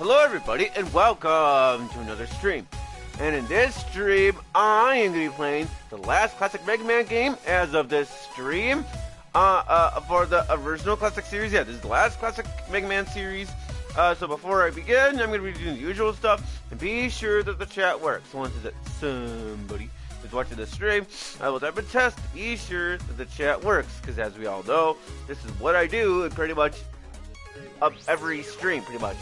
Hello everybody and welcome to another stream. And in this stream, I am going to be playing the last classic Mega Man game as of this stream. For the original classic series. Yeah, this is the last classic Mega Man series. So before I begin, I'm going to be doing the usual stuff. And be sure that the chat works. Once that somebody is watching the stream, I will type a test to be sure that the chat works. Because as we all know, this is what I do in pretty much every stream, pretty much.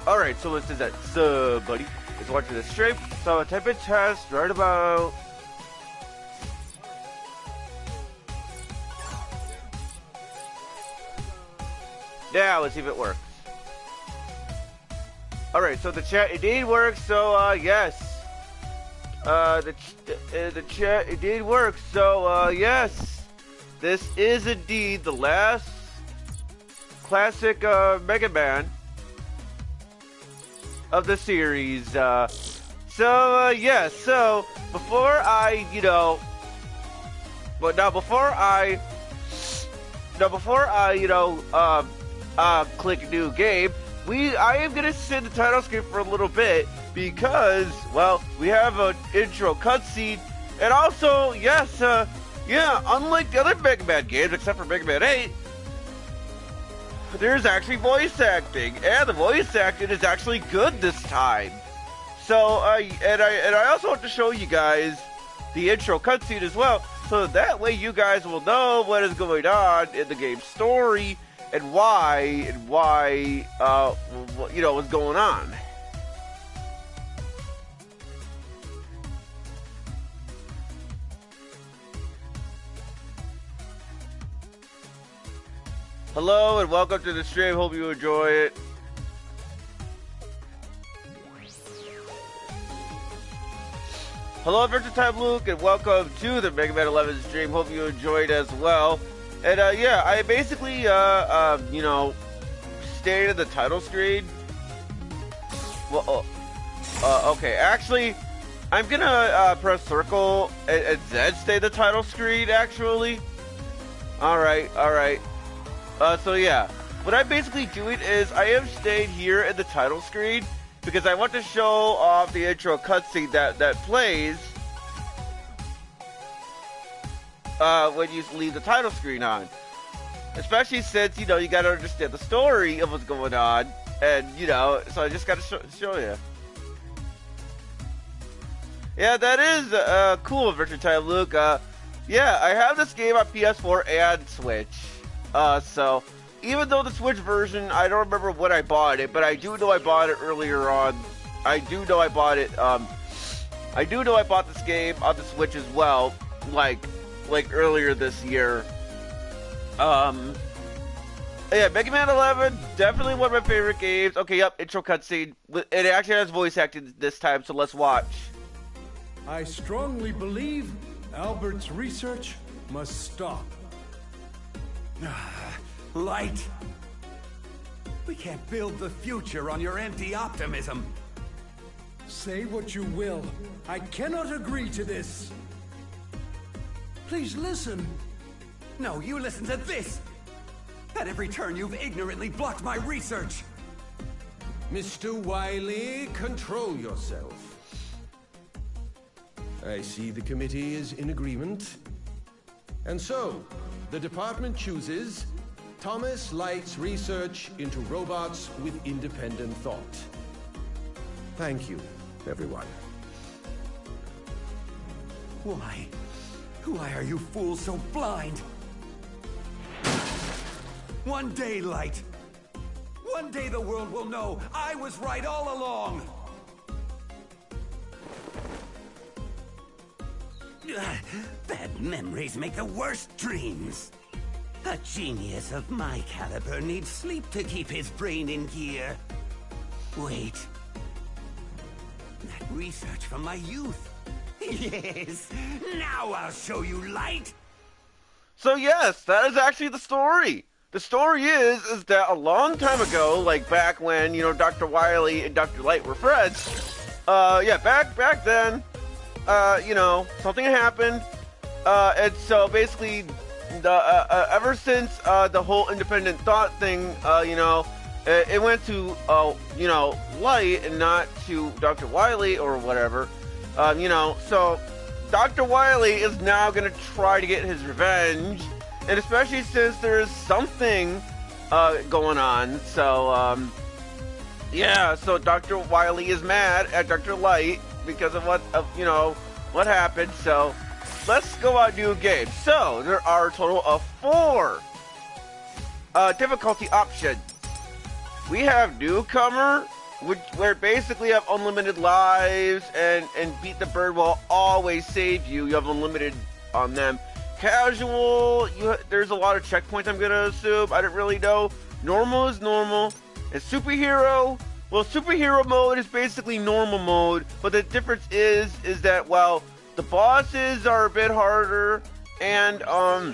Alright, so it says that somebody is watching the stream, so I'll type in test right about... Yeah, let's see if it works. Alright, so the chat indeed works, so yes. The chat indeed works, so yes. This is indeed the last classic Mega Man of the series. So before I, click new game, I am gonna sit the title screen for a little bit because, well, we have an intro cutscene, and also, unlike the other Mega Man games, except for Mega Man 8, there's actually voice acting, and the voice acting is actually good this time. So, I also want to show you guys the intro cutscene as well, so that way you guys will know what is going on in the game's story and what's going on. Hello and welcome to the stream. Hope you enjoy it. Hello, Adventure Time Luke, and welcome to the Mega Man 11 stream. Hope you enjoyed as well. And I basically stayed in the title screen. Well, okay. Actually, I'm gonna press circle and then stay in the title screen. Actually, all right. What I'm basically doing is I am staying here in the title screen because I want to show off the intro cutscene that plays when you leave the title screen on. Especially since, you gotta understand the story of what's going on, and, so I just gotta show you. Yeah, that is cool, Adventure Time Luke. I have this game on PS4 and Switch. So, even though the Switch version, I don't remember when I bought it, but I do know I bought it earlier on. I do know I bought this game on the Switch as well, like earlier this year. Mega Man 11, definitely one of my favorite games. Okay, intro cutscene. It actually has voice acting this time, so let's watch. I strongly believe Albert's research must stop. Light! We can't build the future on your empty optimism. Say what you will. I cannot agree to this. Please listen. No, you listen to this! At every turn, you've ignorantly blocked my research! Mr. Wily, control yourself. I see the committee is in agreement. And so, the department chooses Thomas Light's research into robots with independent thought. Thank you, everyone. Why? Why are you fools so blind? One day, Light. One day the world will know I was right all along. Bad memories make the worst dreams. A genius of my caliber needs sleep to keep his brain in gear. Wait. That research from my youth. Yes, now I'll show you, Light. So yes, that is actually the story. The story is that a long time ago, like back when, Dr. Wily and Dr. Light were friends, yeah, back then, something happened, and so basically, ever since the whole independent thought thing, it went to Light and not to Dr. Wily or whatever, so Dr. Wily is now gonna try to get his revenge, and especially since there is something going on, so yeah, so Dr. Wily is mad at Dr. Light because of what happened. So let's go out and do a game. So there are a total of 4 difficulty options. We have newcomer, where basically you have unlimited lives, and beat the bird will always save you. You have unlimited on them. Casual, there's a lot of checkpoints, I'm gonna assume. I don't really know. Normal is normal. And superhero, well, superhero mode is basically normal mode, but the difference is that, well, the bosses are a bit harder, and also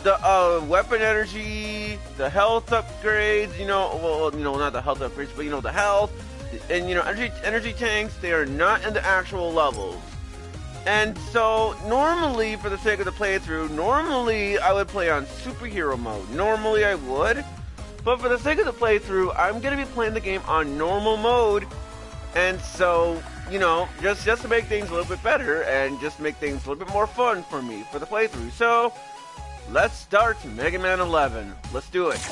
the weapon energy, the health upgrades, not the health upgrades, but the health, and energy tanks, they are not in the actual levels. And so, normally, for the sake of the playthrough, normally I would play on superhero mode. Normally I would. But for the sake of the playthrough, I'm going to be playing the game on normal mode. And so, just to make things a little bit better and just make things a little bit more fun for me for the playthrough. So, let's start Mega Man 11. Let's do it.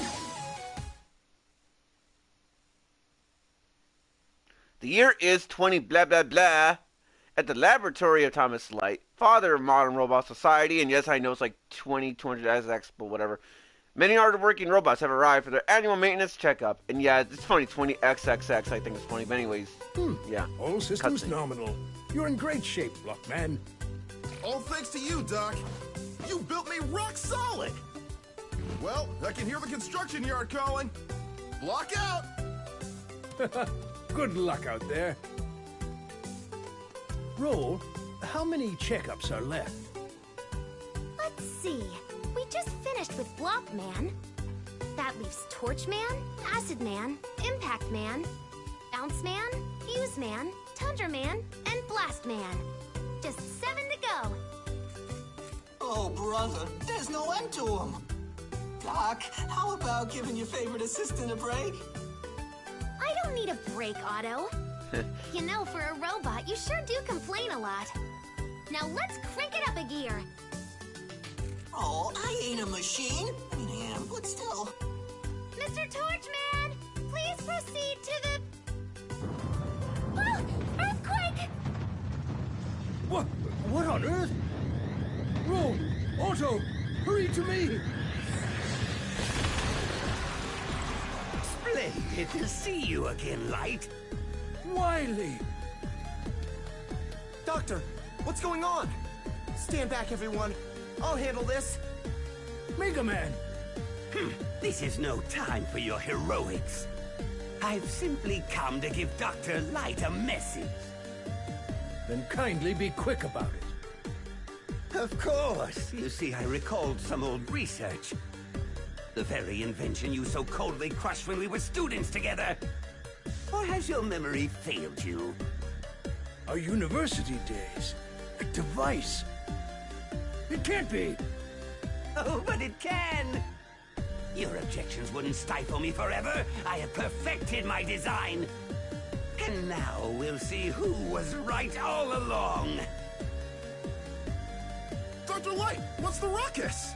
The year is 20 blah blah blah. At the laboratory of Thomas Light, father of modern robot society, and yes, I know it's like 200 SX, but whatever. Many hard-working robots have arrived for their annual maintenance checkup, and yeah, it's funny, 20XXX, I think it's funny, but anyways, yeah. All systems nominal. You're in great shape, Blockman. All thanks to you, Doc. You built me rock solid. Well, I can hear the construction yard calling. Block out! Good luck out there. Roll, how many checkups are left? Let's see. We just finished with Blockman. That leaves Torch Man, Acid Man, Impact Man, Bounce Man, Fuse Man, Tundra Man, and Blast Man. Just 7 to go. Oh, brother, there's no end to them. Doc, how about giving your favorite assistant a break? I don't need a break, Otto. For a robot, you sure do complain a lot. Now let's crank it up a gear. Oh, I ain't a machine. I mean, I am, but still. Mr. Torchman, please proceed to the... Oh, earthquake! What on earth? Roll, Otto, hurry to me! Splendid to see you again, Light. Wily! Doctor, what's going on? Stand back, everyone. I'll handle this. Mega Man! This is no time for your heroics. I've simply come to give Dr. Light a message. Then kindly be quick about it. Of course. You see, I recalled some old research. The very invention you so coldly crushed when we were students together. Or has your memory failed you? Our university days. A device. It can't be. Oh, but it can! Your objections wouldn't stifle me forever. I have perfected my design. And now we'll see who was right all along. Dr. Light, what's the ruckus?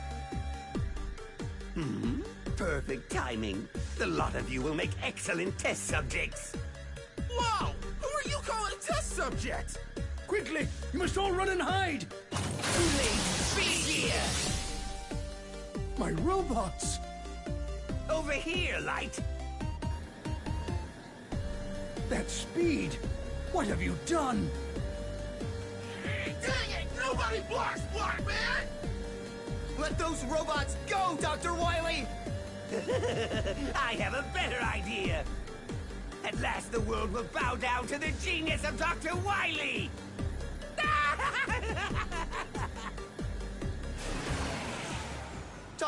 Perfect timing. The lot of you will make excellent test subjects. Wow! Who are you calling test subjects? Quickly, you must all run and hide. Speed here! My robots. Over here, Light. That speed. What have you done? Dang it! Nobody blocks Blockman! Let those robots go, Dr. Wily! I have a better idea. At last the world will bow down to the genius of Dr. Wily!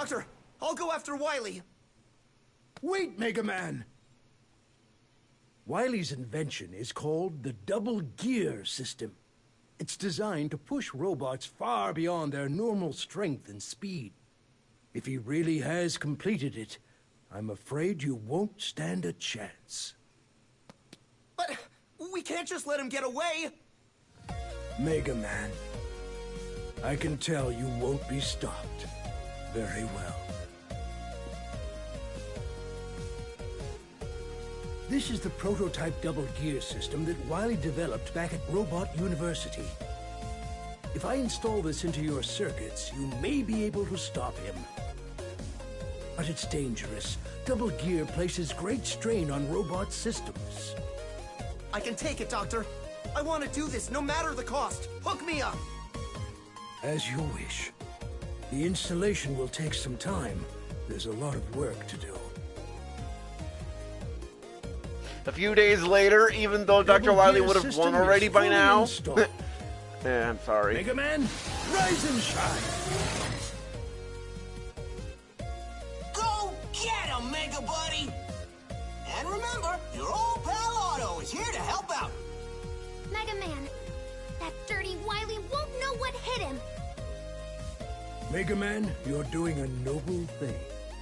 Doctor, I'll go after Wily. Wait, Mega Man! Wily's invention is called the Double Gear System. It's designed to push robots far beyond their normal strength and speed. If he really has completed it, I'm afraid you won't stand a chance. But we can't just let him get away! Mega Man, I can tell you won't be stopped. Very well. This is the prototype double gear system that Wily developed back at Robot University. If I install this into your circuits, you may be able to stop him. But it's dangerous. Double gear places great strain on robot systems. I can take it, Doctor. I want to do this, no matter the cost. Hook me up! As you wish. The installation will take some time. There's a lot of work to do. A few days later, even though Dr. Wily would have won already by now. Yeah, I'm sorry. Mega Man, rise and shine! Go get him, Mega Buddy! And remember, your old pal Otto is here to help out. Mega Man, that dirty Wily won't know what hit him. Mega Man, you're doing a noble thing.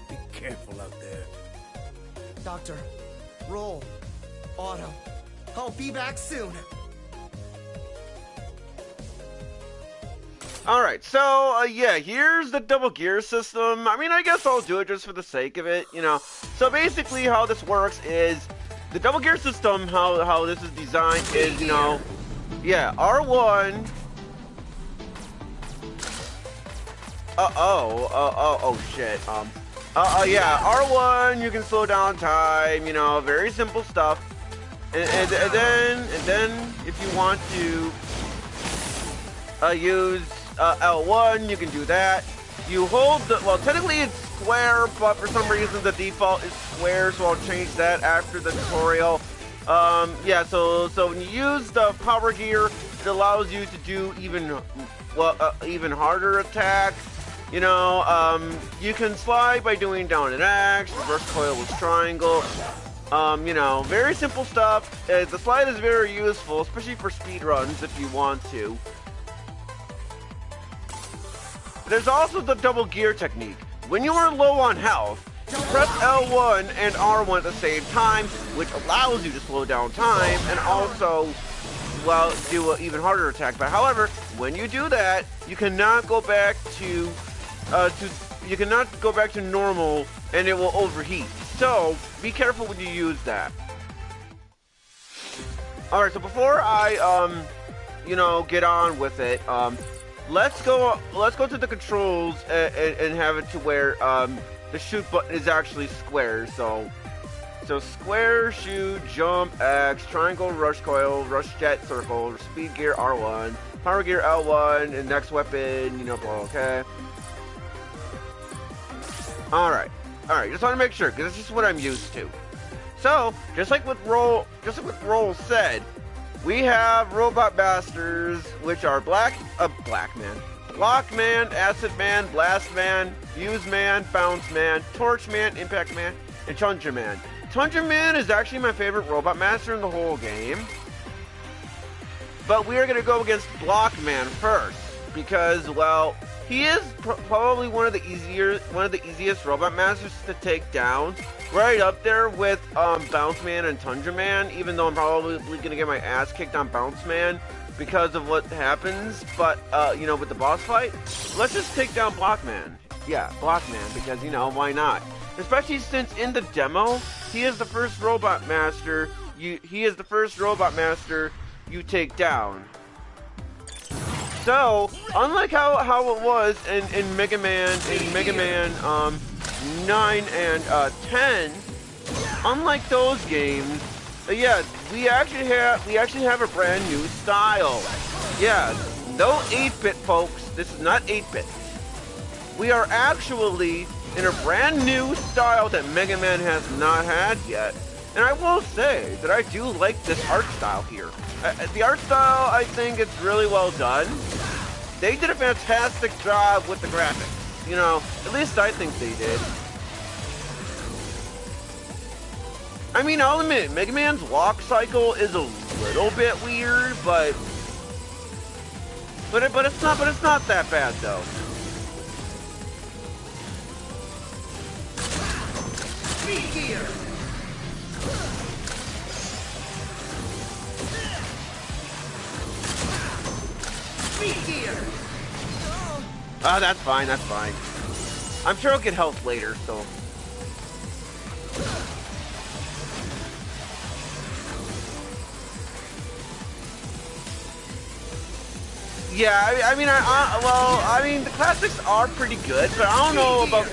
Be careful out there. Doctor, roll. Otto, I'll be back soon. Alright, so, yeah, here's the double gear system. I mean, I guess I'll do it just for the sake of it, you know. So basically how this works is, the double gear system, how this is designed is, you know, yeah, R1. Oh shit, yeah, R1, you can slow down time, you know, very simple stuff. And then, if you want to use L1, you can do that. You hold the, well, technically it's square, but for some reason the default is square, so I'll change that after the tutorial. Yeah, so when you use the power gear, it allows you to do even harder attacks. You know, you can slide by doing down and X, reverse coil with triangle. You know, very simple stuff. The slide is very useful, especially for speed runs if you want to. There's also the double gear technique. When you are low on health, you press L1 and R1 at the same time, which allows you to slow down time and also, well, do an even harder attack. But however, when you do that, you cannot go back to normal, and it will overheat. So be careful when you use that. All right, so before I you know, get on with it, let's go to the controls and have it to where the shoot button is actually square. So square, shoot, jump, X, triangle, rush coil, rush jet, circle, speed gear, R1, power gear, L1, and next weapon, you know, okay. All right, just want to make sure, because this is what I'm used to. So, just like what Roll said, we have Robot Masters, which are Block Man, Acid Man, Blast Man, Fuse Man, Bounce Man, Torch Man, Impact Man, and Tundra Man. Tundra Man is actually my favorite Robot Master in the whole game. But we are going to go against Block Man first, because, well, he is probably one of the easiest Robot Masters to take down. Right up there with Bounce Man and Tundra Man, even though I'm probably going to get my ass kicked on Bounce Man because of what happens, but, you know, with the boss fight, let's just take down Block Man. Yeah, Block Man, because, you know, why not? Especially since in the demo, he is the first Robot Master you take down. So, unlike how it was in Mega Man 9 and 10, unlike those games, yeah, we actually have a brand new style. Yeah, no 8-bit, folks. This is not 8-bit. We are actually in a brand new style that Mega Man has not had yet. And I will say that I do like this art style here. The art style, I think it's really well done. They did a fantastic job with the graphics. You know, at least I think they did. I mean, I'll admit, Mega Man's walk cycle is a little bit weird, but it's not that bad though. Speed gear. Speed gear. Ah, that's fine, that's fine. I'm sure I'll get health later, so. Yeah, I mean, the classics are pretty good, but I don't know about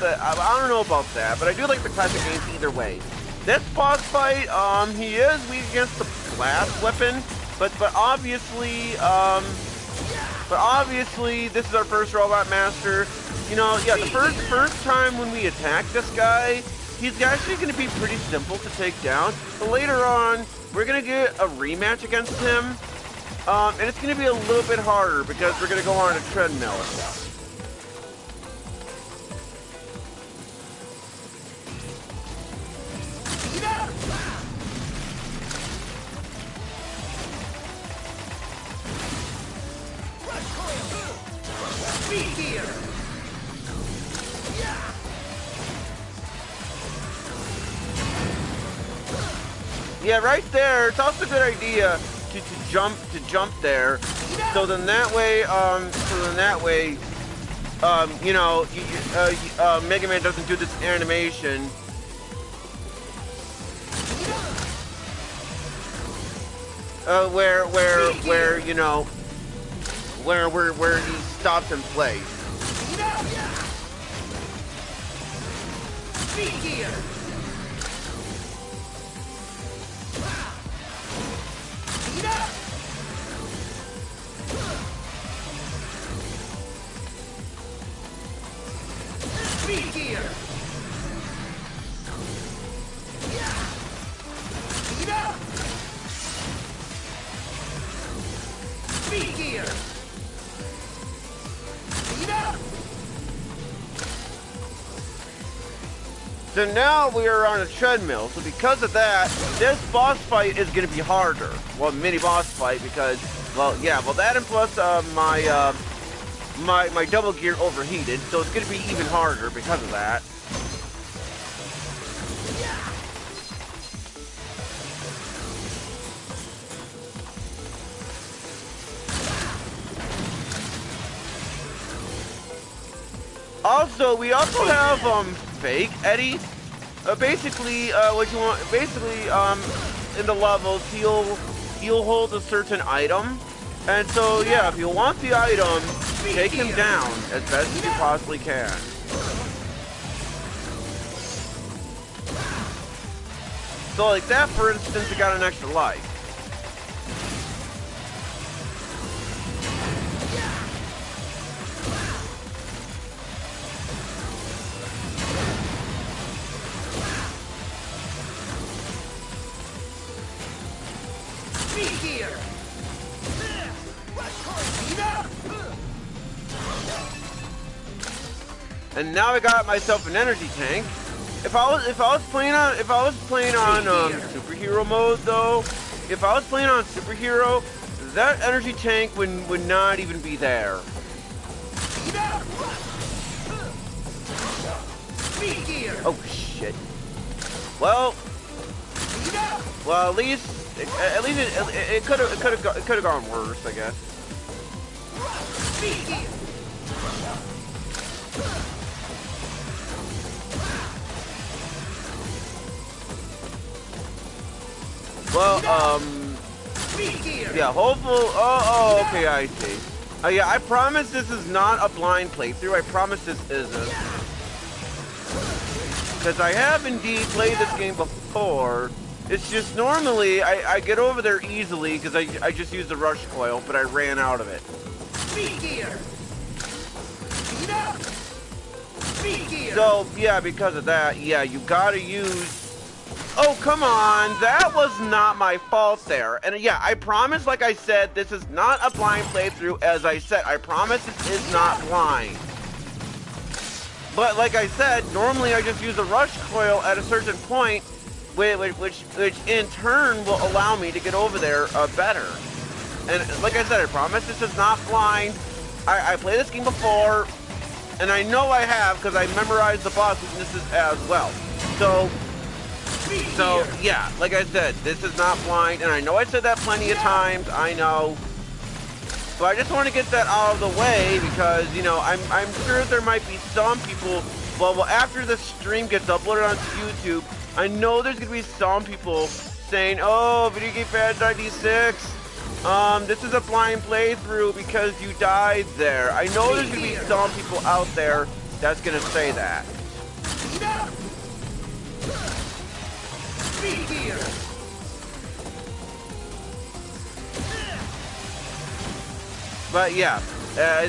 that. But I do like the classic games either way. This boss fight, he is weak against the blast weapon, but obviously, this is our first Robot Master. You know, yeah, the first time when we attack this guy, he's actually going to be pretty simple to take down. But later on, we're going to get a rematch against him. And it's going to be a little bit harder because we're going to go on a treadmill. Speed gear. Yeah, right there. It's also a good idea to jump there. So then that way, you know, Mega Man doesn't do this animation. Where you know, where he stops and plays. Speed gear. Speed gear. Speed gear. So now we are on a treadmill. So because of that, this boss fight is going to be harder. Well, mini boss fight because, well, yeah, well that and plus my double gear overheated, so it's going to be even harder because of that. Also, we also have fake Eddie. Basically, what you want, in the levels, he'll hold a certain item, and so yeah, if you want the item, take him down as best as you possibly can. So like that, for instance, he got an extra life. Speed gear. And now I got myself an energy tank. If I was playing on superhero mode though, if I was playing on superhero, that energy tank would not even be there. Speed gear. Oh shit. Well, at least it could have gone worse, I guess. Speed gear. Well, Speed gear. yeah, hopefully. Oh, okay, I see. Oh yeah, I promise this is not a blind playthrough. I promise this isn't. Because I have indeed played this game before. It's just normally I get over there easily because I just used the rush coil, but I ran out of it. Speed gear. Speed gear. So yeah, because of that, yeah, you gotta use. Oh, come on, that was not my fault there. And yeah, I promise, like I said, this is not a blind playthrough, as I said. I promise it is not blind. But like I said, normally I just use a rush coil at a certain point, which in turn will allow me to get over there better. And like I said, I promise this is not blind. I played this game before, and I know I have because I memorized the boss weaknesses as well. So yeah, like I said, this is not blind, and I know I said that plenty of times, I know. But I just want to get that out of the way because, you know, I'm sure there might be some people, well, after the stream gets uploaded onto YouTube, I know there's going to be some people saying, oh, Video Game Fan 96, this is a blind playthrough because you died there. I know there's going to be some people out there that's going to say that. But yeah,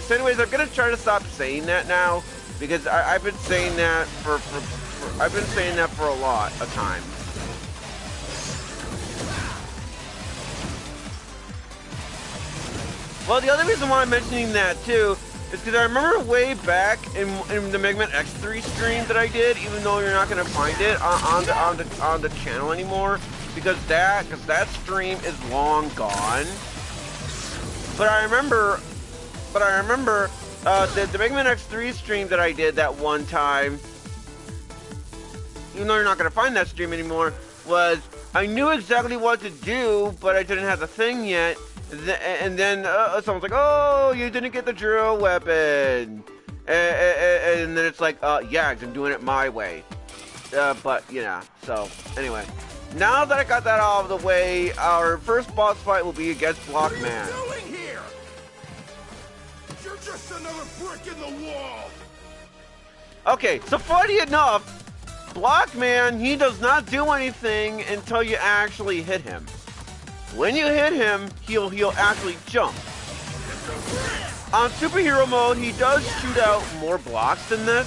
so anyways, I'm gonna try to stop saying that now because I've been saying that for a lot of time. Well, the other reason why I'm mentioning that too is because I remember way back in the Mega Man X3 stream that I did, even though you're not gonna find it on the channel anymore because that stream is long gone. But I remember the Mega Man X3 stream that I did that one time, even though you're not going to find that stream anymore, was I knew exactly what to do, but I didn't have the thing yet. And then someone's like, oh, you didn't get the drill weapon. And then it's like, yeah, I'm doing it my way. But, yeah, so, anyway. Now that I got that out of the way, our first boss fight will be against Blockman. What are you doing here? You're just another brick in the wall. Okay, so funny enough, Blockman, he does not do anything until you actually hit him. When you hit him, he'll actually jump. On superhero mode, he does shoot out more blocks than this.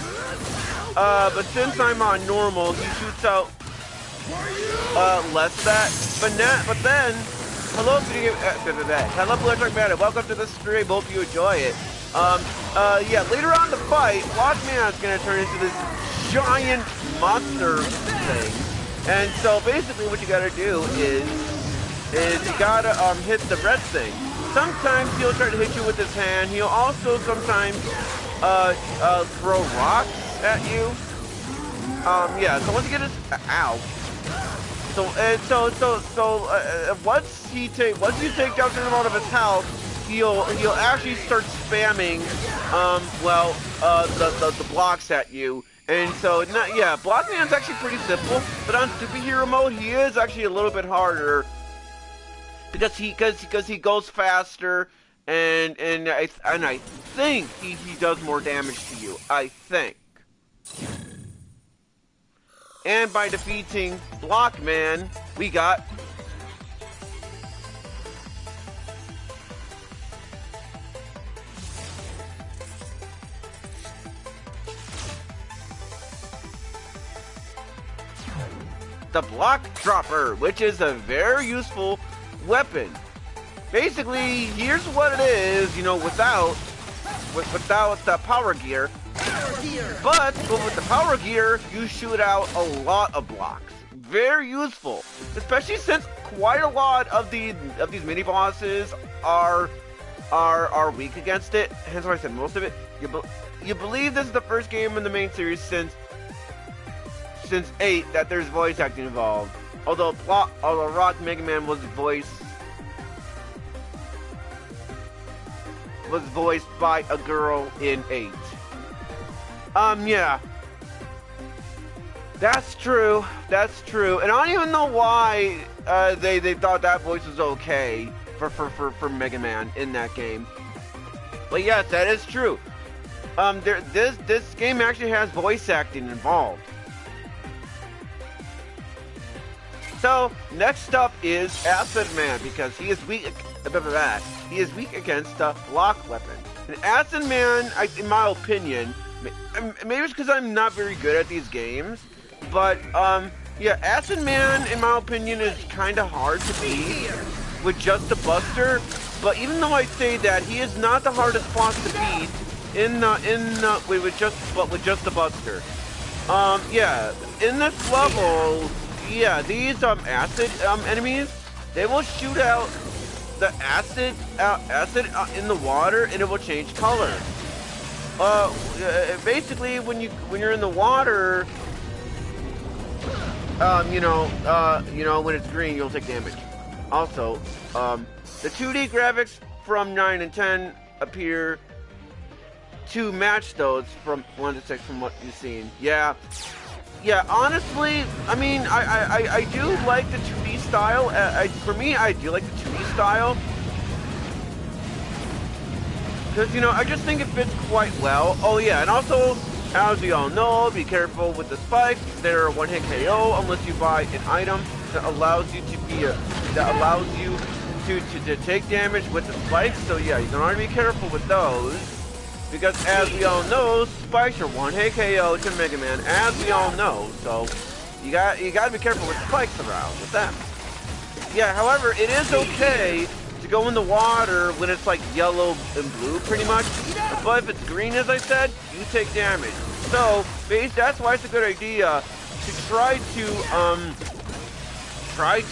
But since I'm on normal, he shoots out less of that. But then, hello, hello, Electric Man, welcome to the stream. Hope you enjoy it. Yeah, later on in the fight, Blockman is gonna turn into this giant monster thing. And so basically, what you gotta do is you gotta hit the red thing. Sometimes he'll try to hit you with his hand. He'll also sometimes throw rocks at you. Yeah. So once you get his ow. So once you take down a certain amount of his health, he'll actually start spamming the blocks at you. And so yeah, Blockman's actually pretty simple, but on superhero mode he is actually a little bit harder because he goes faster and I think he does more damage to you. I think. And by defeating Blockman, we got the Block Dropper, which is a very useful weapon. Basically, here's what it is, you know, without the power gear. But with the power gear, you shoot out a lot of blocks. Very useful, especially since quite a lot of these mini bosses are weak against it. Hence why I said most of it. You believe this is the first game in the main series since 8 that there's voice acting involved. Although Rock Mega Man was voiced by a girl in 8. Yeah. That's true. And I don't even know why they thought that voice was okay for Mega Man in that game. But yes, that is true. This game actually has voice acting involved. So next up is Acid Man because he is weak. He is weak against the block weapon. And Acid Man, in my opinion, maybe it's because I'm not very good at these games, but yeah, Acid Man, in my opinion, is kind of hard to beat with just the Buster. But even though I say that, he is not the hardest boss to beat with just the Buster. Yeah, in this level, yeah, these acid enemies, they will shoot out the acid in the water, and it will change color. Basically, when you're in the water, when it's green, you'll take damage. Also, the 2D graphics from 9 and 10 appear to match those from 1 to 6 from what you've seen. Yeah, honestly, I mean, I do like the 2D style. For me, I do like the 2D style. Because, I just think it fits quite well. Oh yeah, and also, as we all know, be careful with the spikes. They're a one-hit KO unless you buy an item that allows you to take damage with the spikes. So yeah, you can already be careful with those. Because as we all know, spikes are one-hit KO to Mega Man, as we all know. So you gotta be careful with spikes around with them. Yeah, however, it is okay to go in the water when it's like yellow and blue, pretty much. But if it's green, as I said, you take damage. So that's why it's a good idea to try to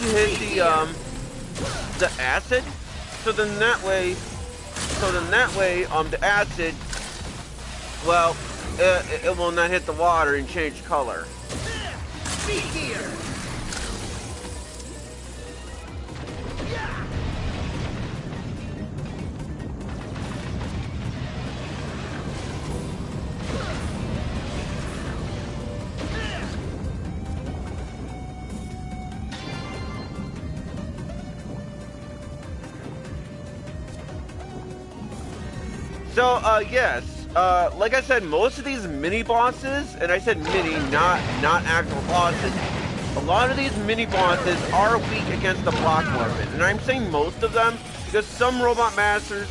hit the acid. So then that way, the acid, well, it will not hit the water and change color. So, yes, like I said, most of these mini-bosses, and I said mini, not actual bosses, a lot of these mini-bosses are weak against the block weapon. And I'm saying most of them, because some Robot Masters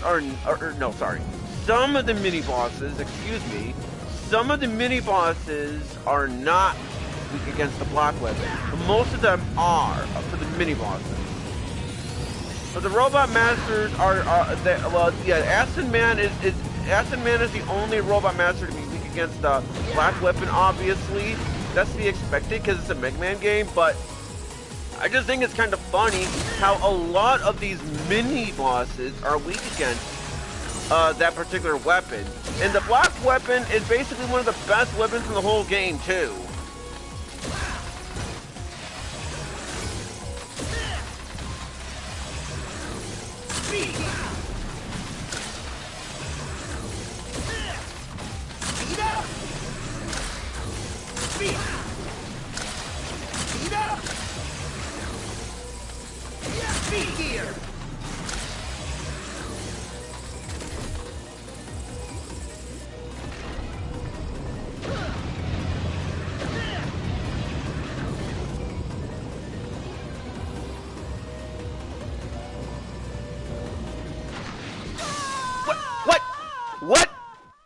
some of the mini-bosses, some of the mini-bosses are not weak against the block weapon. But most of them are, for the mini-bosses. But the Robot Masters Acid Man is the only Robot Master to be weak against the black weapon. Obviously, that's to be expected because it's a Mega Man game. But I just think it's kind of funny how a lot of these mini bosses are weak against that particular weapon. And the black weapon is basically one of the best weapons in the whole game too.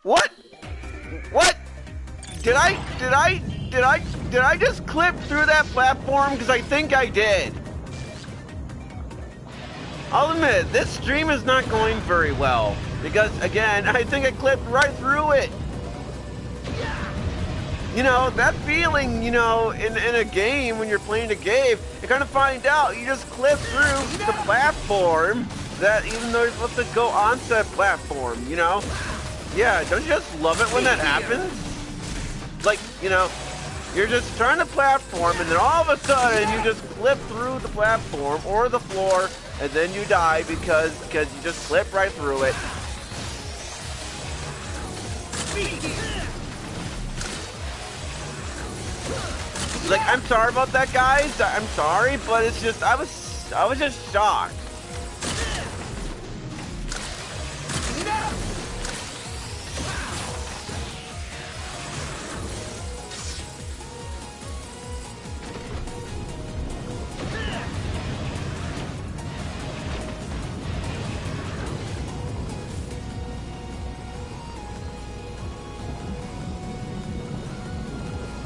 What? Did I just clip through that platform? Because I think I did. I'll admit, this stream is not going very well. Because, again, I think I clipped right through it. You know, that feeling, in a game, when you're playing a game, you kind of find out, you just clip through the platform, that even though you're supposed to go on said platform, Yeah, don't you just love it when that happens? Like, you're just trying to platform, and then all of a sudden, you just clip through the platform, or the floor, and then you die because you just clip right through it. Like, I'm sorry about that, guys. I'm sorry, but it's just, I was just shocked.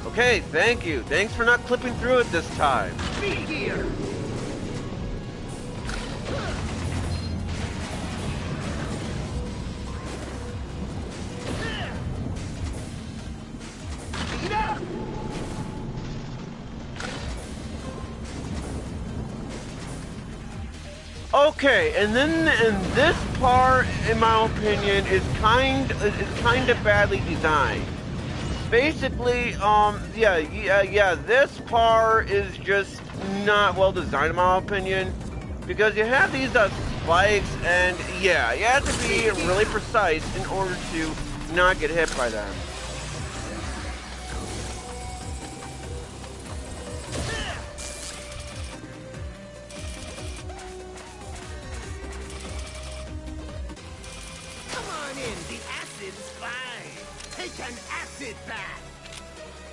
Okay, thank you. Thanks for not clipping through it this time. Here. Okay, and then in this part, in my opinion, is kind of badly designed. Basically, this part is just not well designed in my opinion, because you have these spikes, and yeah, you have to be really precise in order to not get hit by them.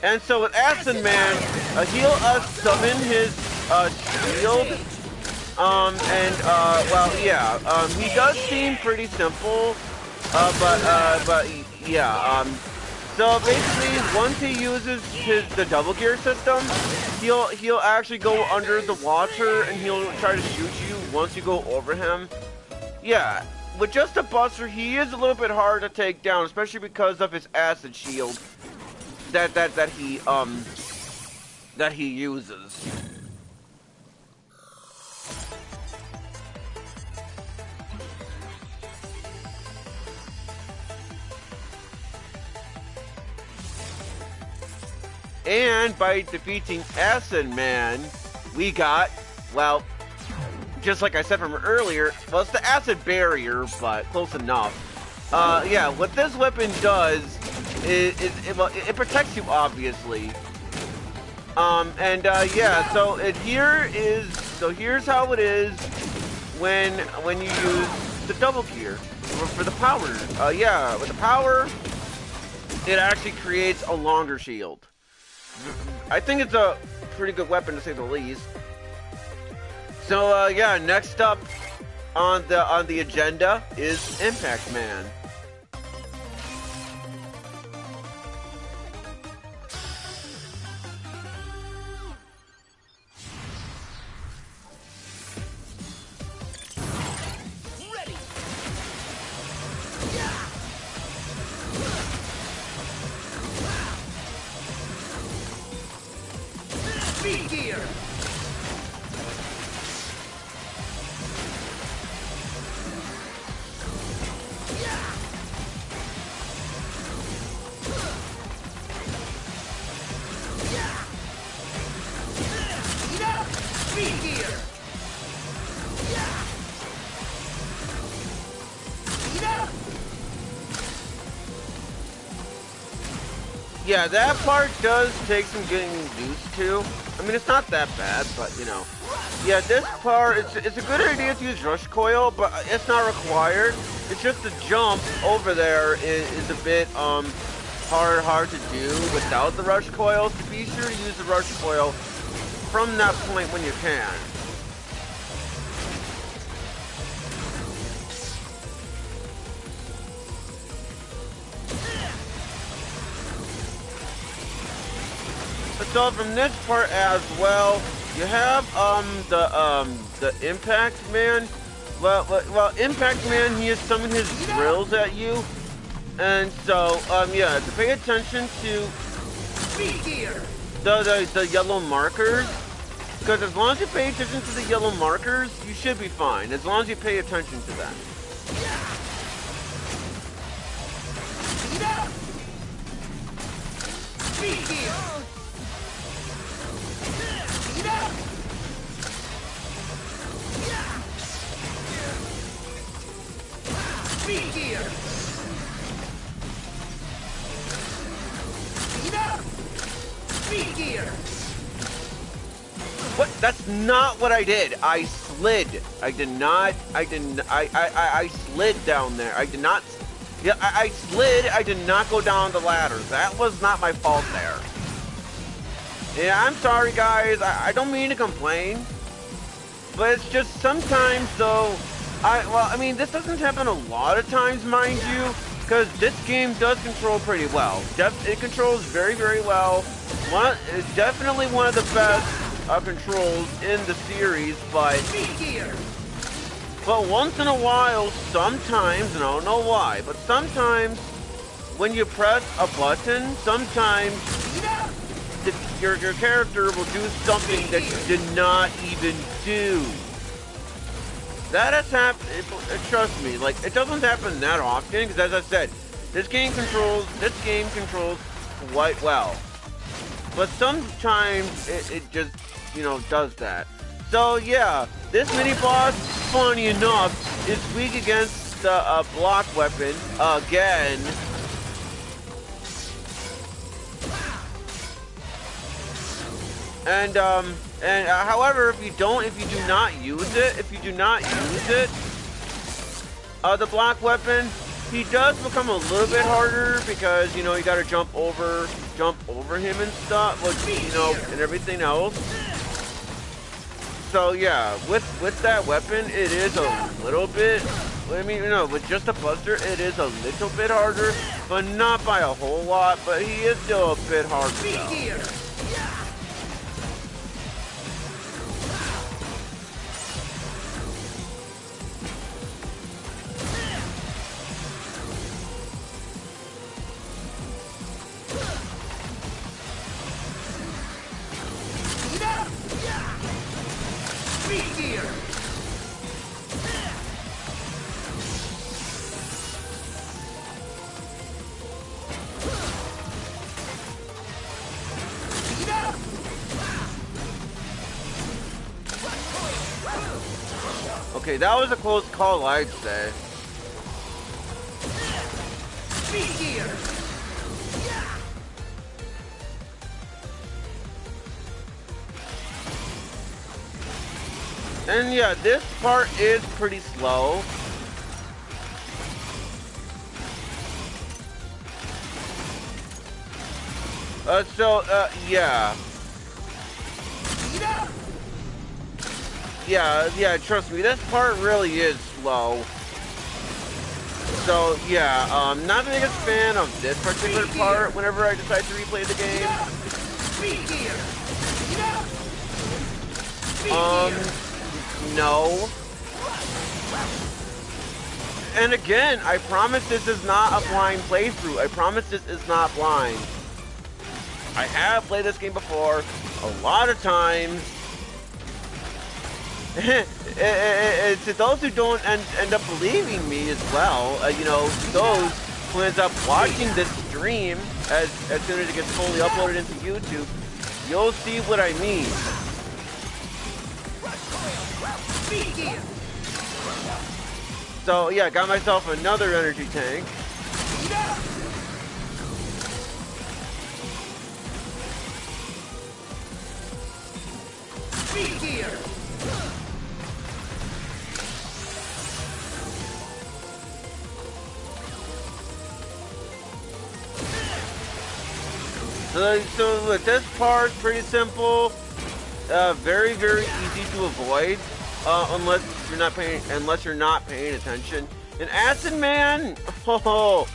And so with Acid Man, he'll summon his shield. He does seem pretty simple. So basically, once he uses the double gear system, he'll actually go under the water and he'll try to shoot you once you go over him. Yeah, with just a Buster, he is a little bit hard to take down, especially because of his acid shield that he uses. And by defeating Acid Man, we got, well, just like I said from earlier, well, it's the acid barrier, but close enough. What this weapon does is it protects you, obviously. Here's how it is when you use the double gear for the power. With the power, it actually creates a longer shield. I think it's a pretty good weapon to say the least. So next up on the agenda is Impact Man. Ready. Speed gear. Yeah, that part does take some getting used to. I mean, it's not that bad, but you know. Yeah, this part, it's a good idea to use Rush Coil, but it's not required. It's just the jump over there is a bit hard to do without the Rush Coil. So be sure to use the Rush Coil from that point when you can. So from this part as well, you have the Impact Man. Well, Impact Man, he is summoning his drills at you, and so to pay attention to the yellow markers, because as long as you pay attention to the yellow markers, you should be fine. As long as you pay attention to that. Speed gear. Speed gear. What? That's not what I did. I slid. I slid down there. I did not. Yeah, I slid. I did not go down the ladder. That was not my fault there. Yeah, I'm sorry, guys. I don't mean to complain, but it's just sometimes, though. I mean, this doesn't happen a lot of times, mind you, because this game does control pretty well. It controls very, very well. It's definitely one of the best controls in the series, but once in a while, sometimes, and I don't know why, but sometimes when you press a button, sometimes your character will do something that you did not even do. That has happened. Trust me, like it doesn't happen that often. Because as I said, this game controls quite well. But sometimes it just, you know, does that. So yeah, this mini boss, funny enough, is weak against the block weapon again. And however, if you do not use it, the block weapon, he does become a little bit harder because, you know, you gotta jump over him and stuff, like, you know, and everything else. So yeah, with that weapon, it is a little bit, I mean, you know, with just a buster, it is a little bit harder, but not by a whole lot, but he is still a bit harder though. Okay, that was a close call, I'd say. And yeah, this part is pretty slow. Yeah. Yeah, trust me, this part really is slow. So, yeah, not the biggest fan of this particular part whenever I decide to replay the game. No. And again, I promise this is not a blind playthrough. I promise this is not blind. I have played this game before a lot of times. To those who don't end up believing me as well, you know, those who end up watching this stream as soon as it gets fully uploaded into YouTube, you'll see what I mean. So yeah, got myself another energy tank. So look, this part's pretty simple, very easy to avoid, unless you're not paying attention. And Acid Man, oh,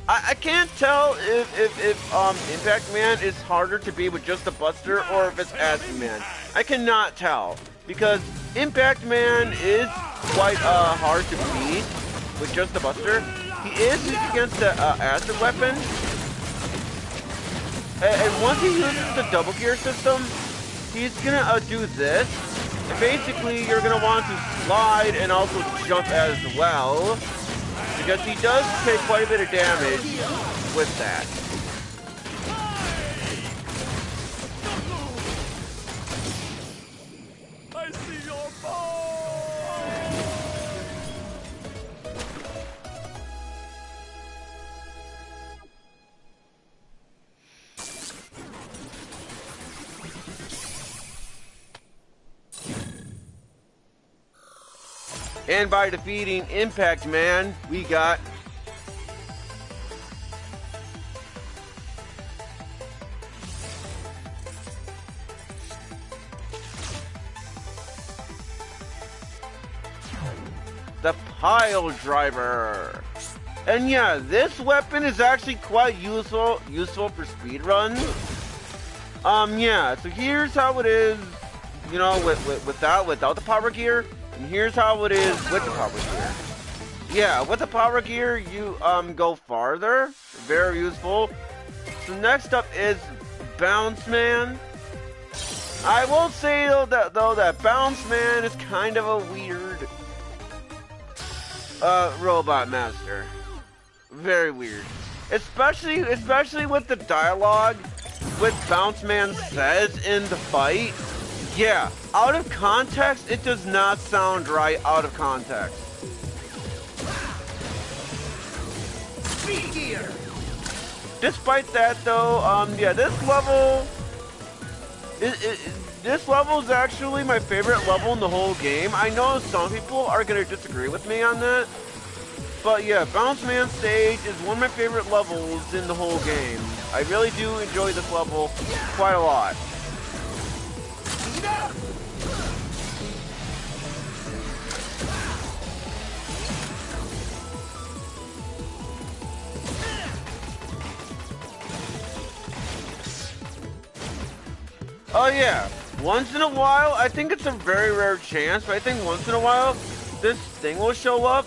I can't tell if Impact Man is harder to beat with just a Buster or if it's Acid Man. I cannot tell because Impact Man is quite hard to beat with just the Buster. He is weak against the Acid weapon. And once he uses the double gear system, he's gonna do this. And basically, you're gonna want to slide and also jump as well, because he does take quite a bit of damage with that. I see your ball. And by defeating Impact Man, we got the Pile Driver. And yeah, this weapon is actually quite useful for speedruns. Yeah, so here's how it is, you know, without the power gear. And here's how it is with the power gear. Yeah, with the power gear, you go farther. Very useful. So next up is Bounce Man. I will say though that Bounce Man is kind of a weird Robot Master. Very weird. Especially with the dialogue what Bounce Man says in the fight. Yeah, out of context, it does not sound right out of context. Speed gear. Despite that though, yeah, this level is actually my favorite level in the whole game. I know some people are gonna disagree with me on that. But yeah, Bounce Man stage is one of my favorite levels in the whole game. I really do enjoy this level quite a lot. Oh yeah, once in a while, I think it's a very rare chance, but I think once in a while, this thing will show up.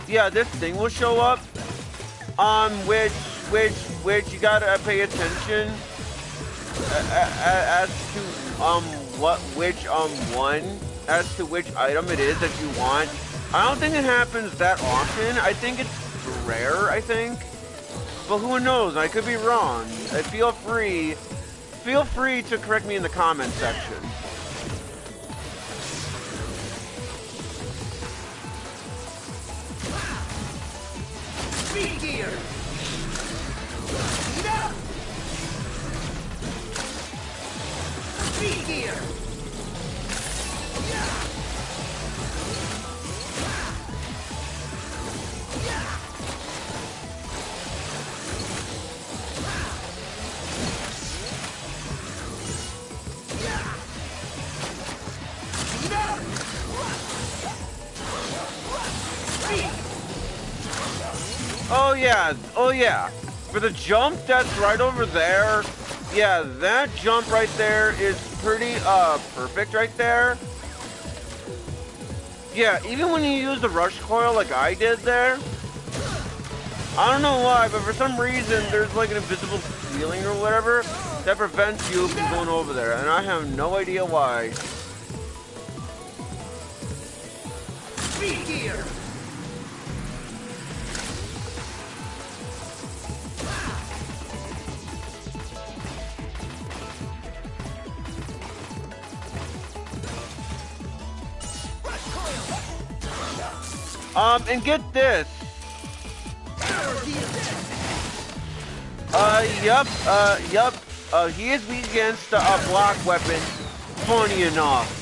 Yeah, this thing will show up, which you gotta pay attention as to as to which item it is that you want. I don't think it happens that often. I think it's rare. I think, but who knows? I could be wrong. Feel free to correct me in the comment section. Speed gear. Speed gear. Oh yeah. For the jump that's right over there, yeah, that jump right there is pretty perfect right there. Yeah, even when you use the rush coil like I did there, I don't know why, but for some reason there's like an invisible ceiling or whatever that prevents you from going over there, and I have no idea why. Speed gear. And get this. Yup. He is weak against a block weapon. Funny enough.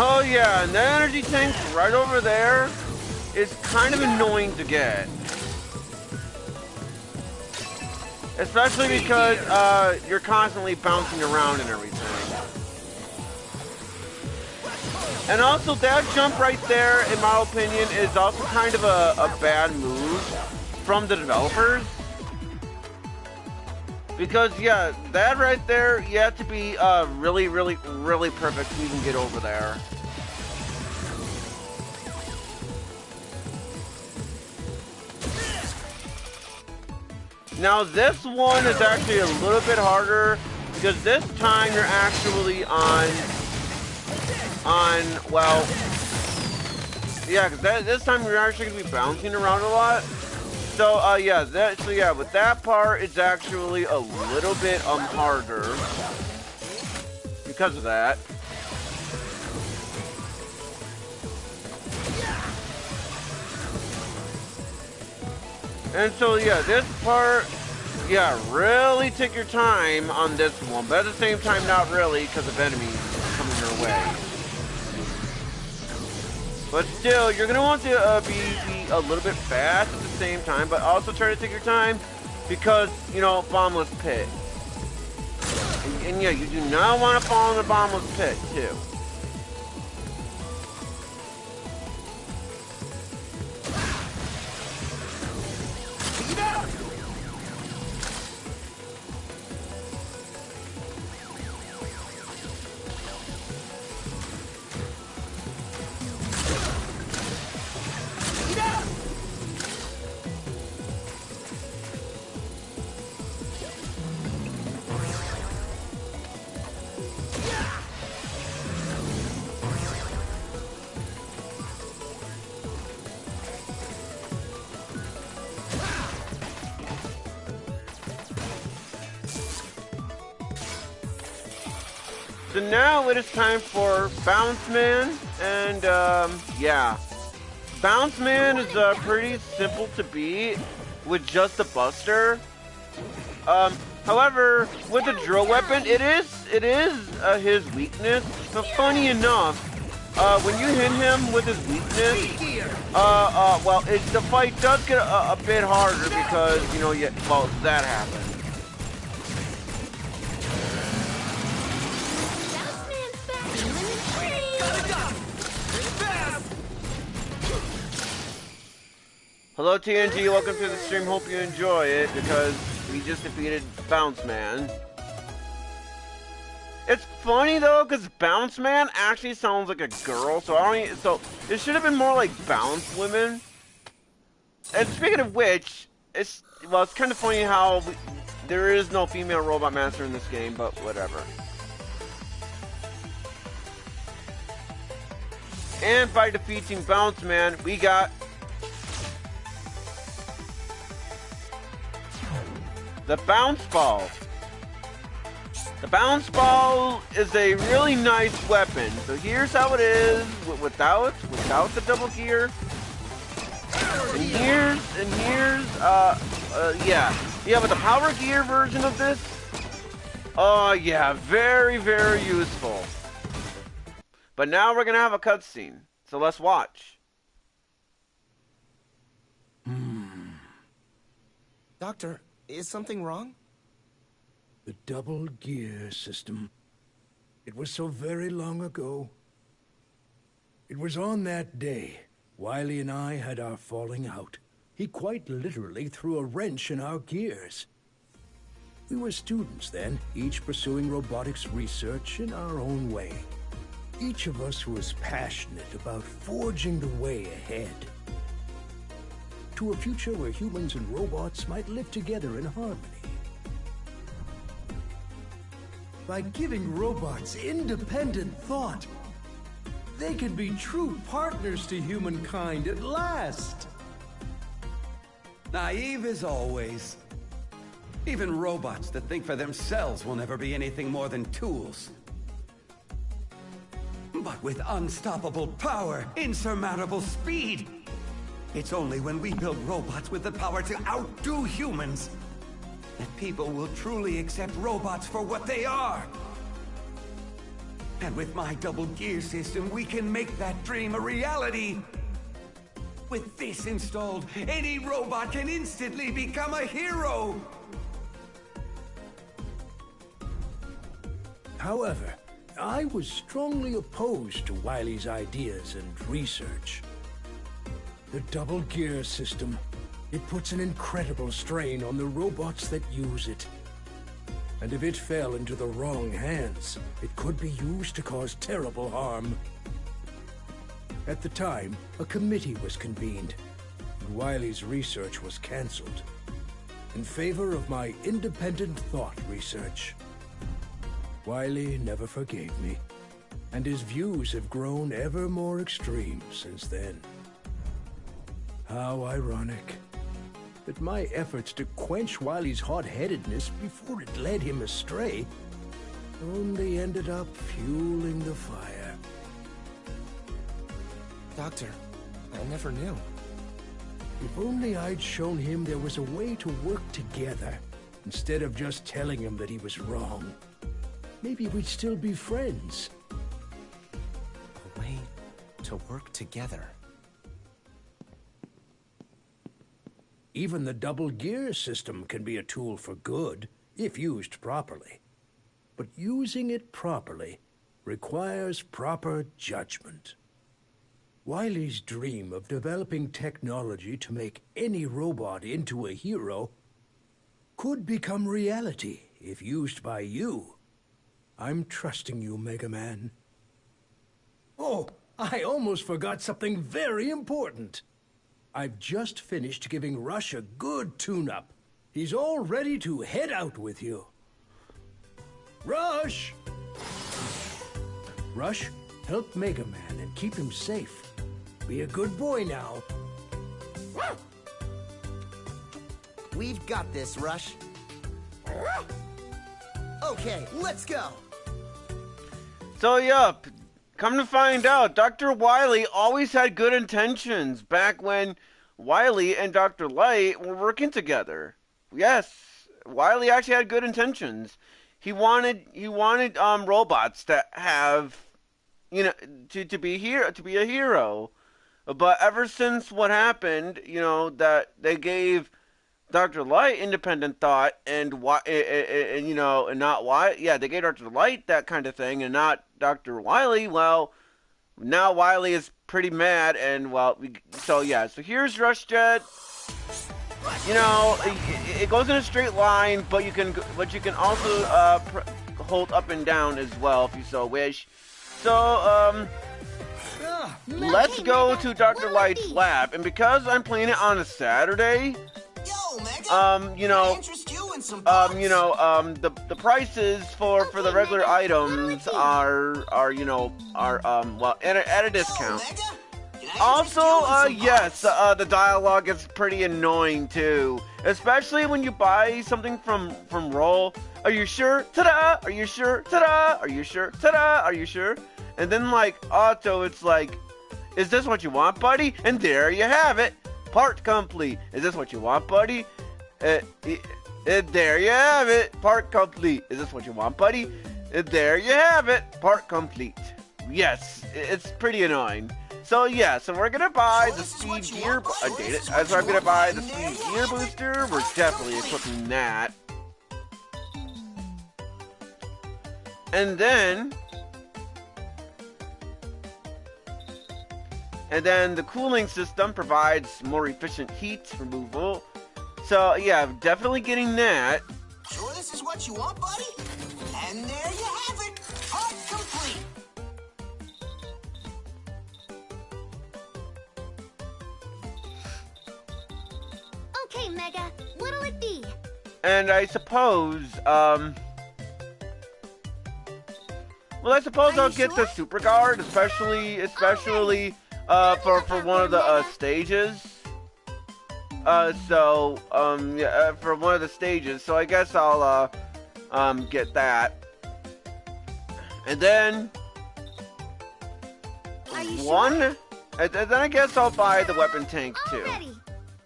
Oh yeah, and that energy tank right over there is kind of annoying to get. Especially because you're constantly bouncing around and everything. And also that jump right there, in my opinion, is also kind of a bad move from the developers. Because yeah, that right there, you have to be really perfect to even get over there. Now this one is actually a little bit harder because this time you're actually on well, yeah, because this time you're actually gonna be bouncing around a lot. So yeah, with that part, it's actually a little bit harder because of that. And so yeah, this part, yeah, really take your time on this one, but at the same time, not really, because of enemies coming your way. But still, you're gonna want to be a little bit fast at the same time, but also try to take your time, because, you know, bottomless pit. And yeah, you do not want to fall in the bottomless pit, too. So now it is time for Bounce Man, and yeah, Bounce Man is pretty simple to beat with just the Buster. However, with the drill weapon, it is his weakness. But funny enough, when you hit him with his weakness, well, the fight does get a bit harder because, you know, well, that happens. Hello TNG, welcome to the stream, hope you enjoy it, because we just defeated Bounce Man. It's funny though, because Bounce Man actually sounds like a girl, so so it should have been more like Bounce Women. And speaking of which, it's kind of funny how there is no female robot master in this game, but whatever. And by defeating Bounce Man, we got the Bounce Ball. The Bounce Ball is a really nice weapon. So here's how it is without the double gear. And here's yeah, with the power gear version of this. Oh yeah, very, very useful. But now we're gonna have a cutscene, so let's watch. Doctor, is something wrong? The double gear system. It was so very long ago. It was on that day, Wily and I had our falling out. He quite literally threw a wrench in our gears. We were students then, each pursuing robotics research in our own way. Each of us was passionate about forging the way ahead. To a future where humans and robots might live together in harmony. By giving robots independent thought, they could be true partners to humankind at last. Naive as always. Even robots that think for themselves will never be anything more than tools. But with unstoppable power, insurmountable speed, it's only when we build robots with the power to outdo humans that people will truly accept robots for what they are. And with my double gear system, we can make that dream a reality. With this installed, any robot can instantly become a hero. However, I was strongly opposed to Wily's ideas and research. The double gear system, it puts an incredible strain on the robots that use it. And if it fell into the wrong hands, it could be used to cause terrible harm. At the time, a committee was convened, and Wily's research was cancelled in favor of my independent thought research. Wily never forgave me, and his views have grown ever more extreme since then. How ironic that my efforts to quench Wily's hot-headedness before it led him astray only ended up fueling the fire. Doctor, I never knew. If only I'd shown him there was a way to work together, instead of just telling him that he was wrong. Maybe we'd still be friends. A way to work together. Even the double gear system can be a tool for good, if used properly. But using it properly requires proper judgment. Wily's dream of developing technology to make any robot into a hero could become reality if used by you. I'm trusting you, Mega Man. Oh, I almost forgot something very important. I've just finished giving Rush a good tune-up. He's all ready to head out with you. Rush! Rush, help Mega Man and keep him safe. Be a good boy now. We've got this, Rush. Okay, let's go. So, yup, come to find out, Dr. Wily always had good intentions back when Wily and Dr. Light were working together. Yes, Wily actually had good intentions. He wanted robots to have, to be a hero. But ever since what happened, that they gave Dr. Light independent thought and not why. Yeah, they gave Dr. Light that kind of thing and not Dr. Wily. Well, now Wily is pretty mad, and so here's Rush Jet. It goes in a straight line, but you can also hold up and down as well if you so wish. So let's go to Dr. Light's lab, and because I'm playing it on a Saturday, Yo, Mega, can I interest you in some parts? The prices for the regular items are at a discount. Yo, Mega, can I Also, interest you in some yes, parts? the dialogue is pretty annoying too, especially when you buy something from Roll. Are you sure? Ta-da! Are you sure? Ta-da! Are you sure? Ta-da! Are you sure? And then Auto, it's like, is this what you want, buddy? And there you have it. Part complete. Is this what you want, buddy? There you have it. Part complete. Is this what you want, buddy? There you have it. Part complete. Yes, it's pretty annoying. So we're gonna buy the speed gear. I'm gonna buy the speed gear booster. We're definitely equipping that. And then the cooling system provides more efficient heat removal. So yeah, I'm definitely getting that. Sure this is what you want, buddy? And there you have it. Part complete. Okay, Mega, what'll it be? And I suppose, I'll get the super guard, especially for one of the stages. For one of the stages. So I guess I'll get that. And then one, sure? and then I guess I'll buy the weapon tank too. Already.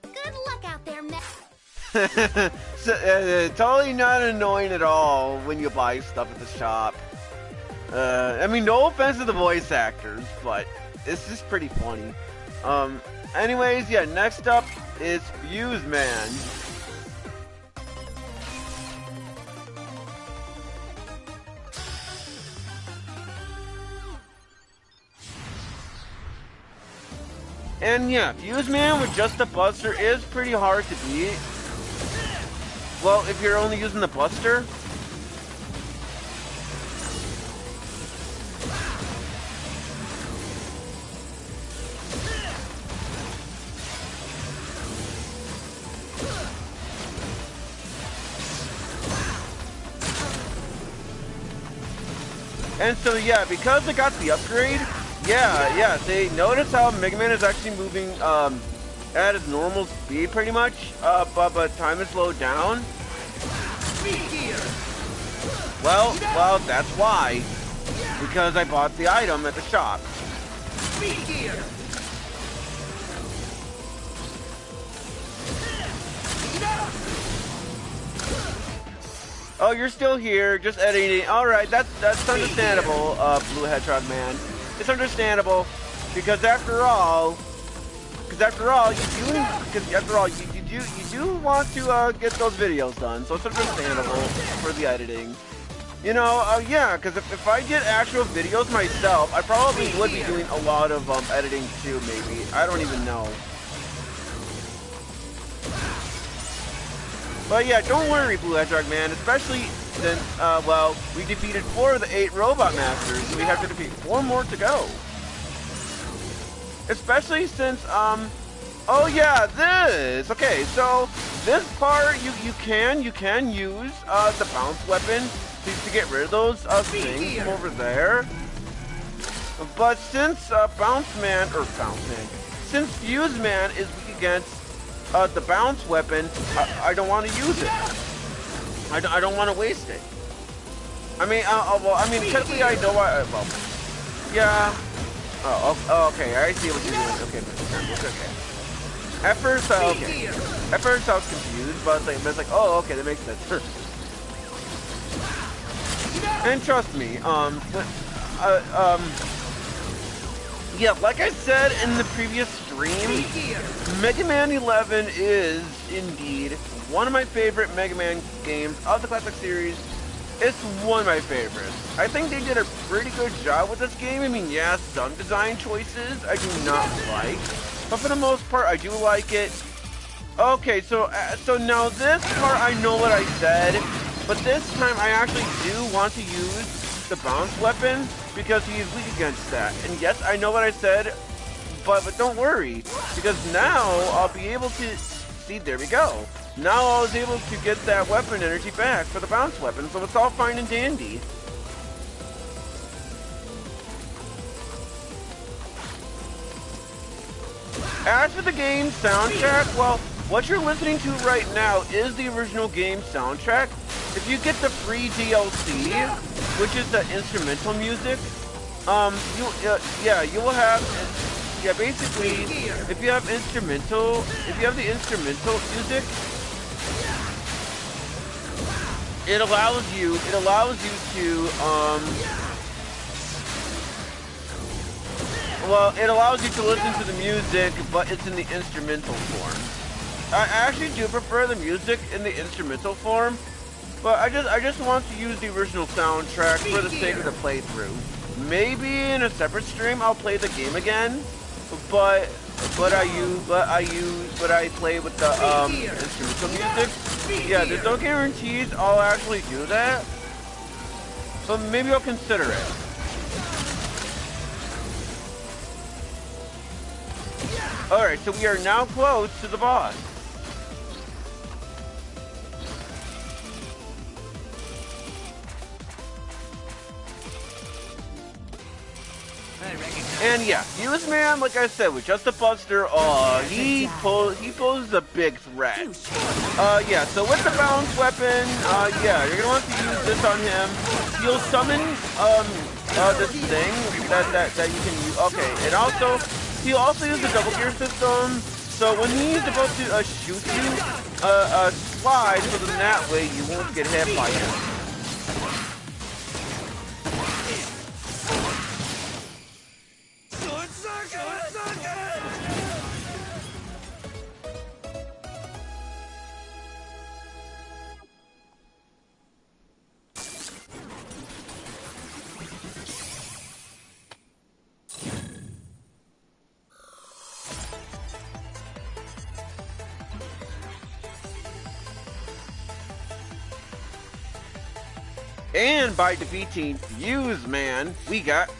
Good luck out there, Mega. Totally not annoying at all when you buy stuff at the shop. No offense to the voice actors, but it's just pretty funny. Anyways, next up is Fuse Man. And Fuse Man with just the Buster is pretty hard to beat. Well, if you're only using the Buster. And so yeah, because I got the upgrade, yeah, see, notice how Mega Man is actually moving at his normal speed pretty much, but time is slowed down. Well, that's why. Because I bought the item at the shop. Oh, you're still here, just editing. Alright, that's understandable, Blue Hedgehog Man. It's understandable, because after all, you do want to get those videos done, so it's understandable for the editing. You know, yeah, because if I did actual videos myself, I probably would be doing a lot of editing too, maybe. I don't even know. But yeah, don't worry, Blue Hedgehog Man, especially since, well, we defeated 4 of the 8 Robot Masters, and we have to defeat 4 more to go. Especially since, oh yeah, this! Okay, so, this part, you can use, the bounce weapon to get rid of those, things from over there. But since, since Fuse Man is weak against the bounce weapon, I don't want to use it. I don't want to waste it. I mean, well, I mean, technically I know well, yeah. Oh, okay, I see what you're doing. Okay. At first, okay. At first I was confused, but it's like, oh, okay, that makes sense. And trust me, yeah, like I said in the previous stream, Mega Man 11 is indeed one of my favorite Mega Man games of the classic series. It's one of my favorites. I think they did a pretty good job with this game. I mean, yeah, some design choices I do not like, but for the most part, I do like it. Okay, so now this part, I know what I said, but this time I actually do want to use the bounce weapon because he is weak against that. And yes, I know what I said, but don't worry, because now I'll be able to see. There we go. Now I was able to get that weapon energy back for the bounce weapon, so it's all fine and dandy. As for the game soundtrack, well, what you're listening to right now is the original game soundtrack. If you get the free DLC, which is the instrumental music, you will have, basically, if you have the instrumental music, it allows you to, well, it allows you to listen to the music, but it's in the instrumental form. I actually do prefer the music in the instrumental form, but I just want to use the original soundtrack for the sake of the playthrough. Maybe in a separate stream I'll play the game again, but I play with the instrumental music. Yeah, there's no guarantees I'll actually do that, but maybe I'll consider it. Alright, so we are now close to the boss. And yeah, Fuse Man, like I said, with just a Buster, he poses a big threat. Yeah, so with the bounce weapon, yeah, you're gonna want to use this on him. He'll summon, this thing that you can use. Okay, and also, he'll also use the double gear system, so when he's about to, shoot you, slide, so then that way you won't get hit by him. And by defeating Fuse Man, we got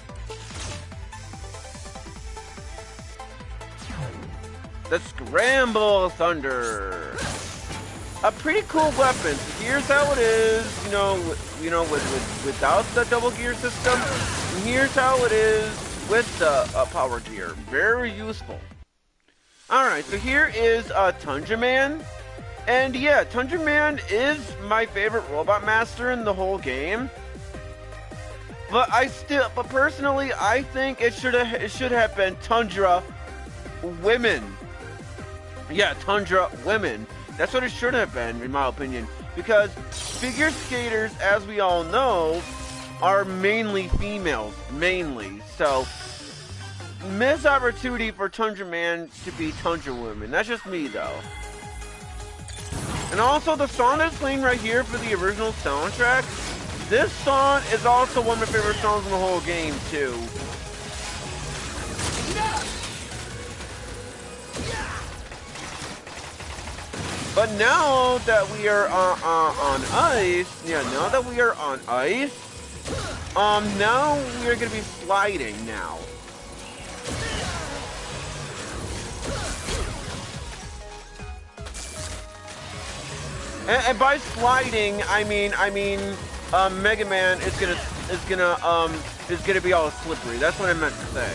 the Scramble Thunder. a pretty cool weapon. Here's how it is, without the double gear system. And here's how it is with the power gear. Very useful. Alright, so here is Tundra Man. And yeah, Tundra Man is my favorite robot master in the whole game. But personally, I think it should have been Tundra Women. Yeah, Tundra Women. That's what it should have been, in my opinion. Because figure skaters, as we all know, are mainly females. Mainly. So, missed opportunity for Tundra Man to be Tundra Women. That's just me, though. And also, the song that's playing right here for the original soundtrack, this song is also one of my favorite songs in the whole game, too. But now that we are on ice, now we are going to be sliding now. And by sliding, I mean, Mega Man is gonna be all slippery. That's what I meant to say.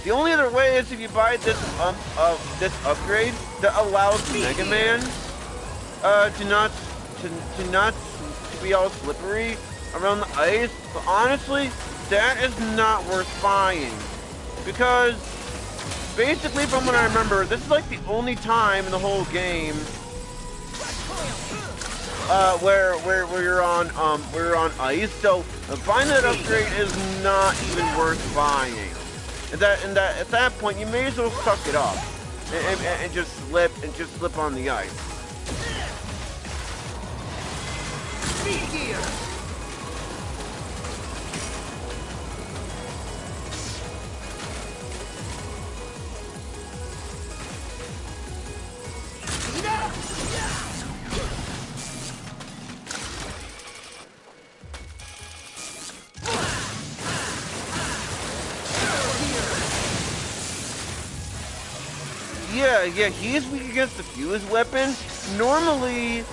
The only other way is if you buy this upgrade that allows Mega Man to not be all slippery around the ice. But honestly, that is not worth buying, because basically, from what I remember, this is like the only time in the whole game where you're on ice. So buying that upgrade is not even worth buying. At that point, you may as well suck it up and just slip on the ice. Speed gear. Yeah, he's weak against the fuse weapon. Normally,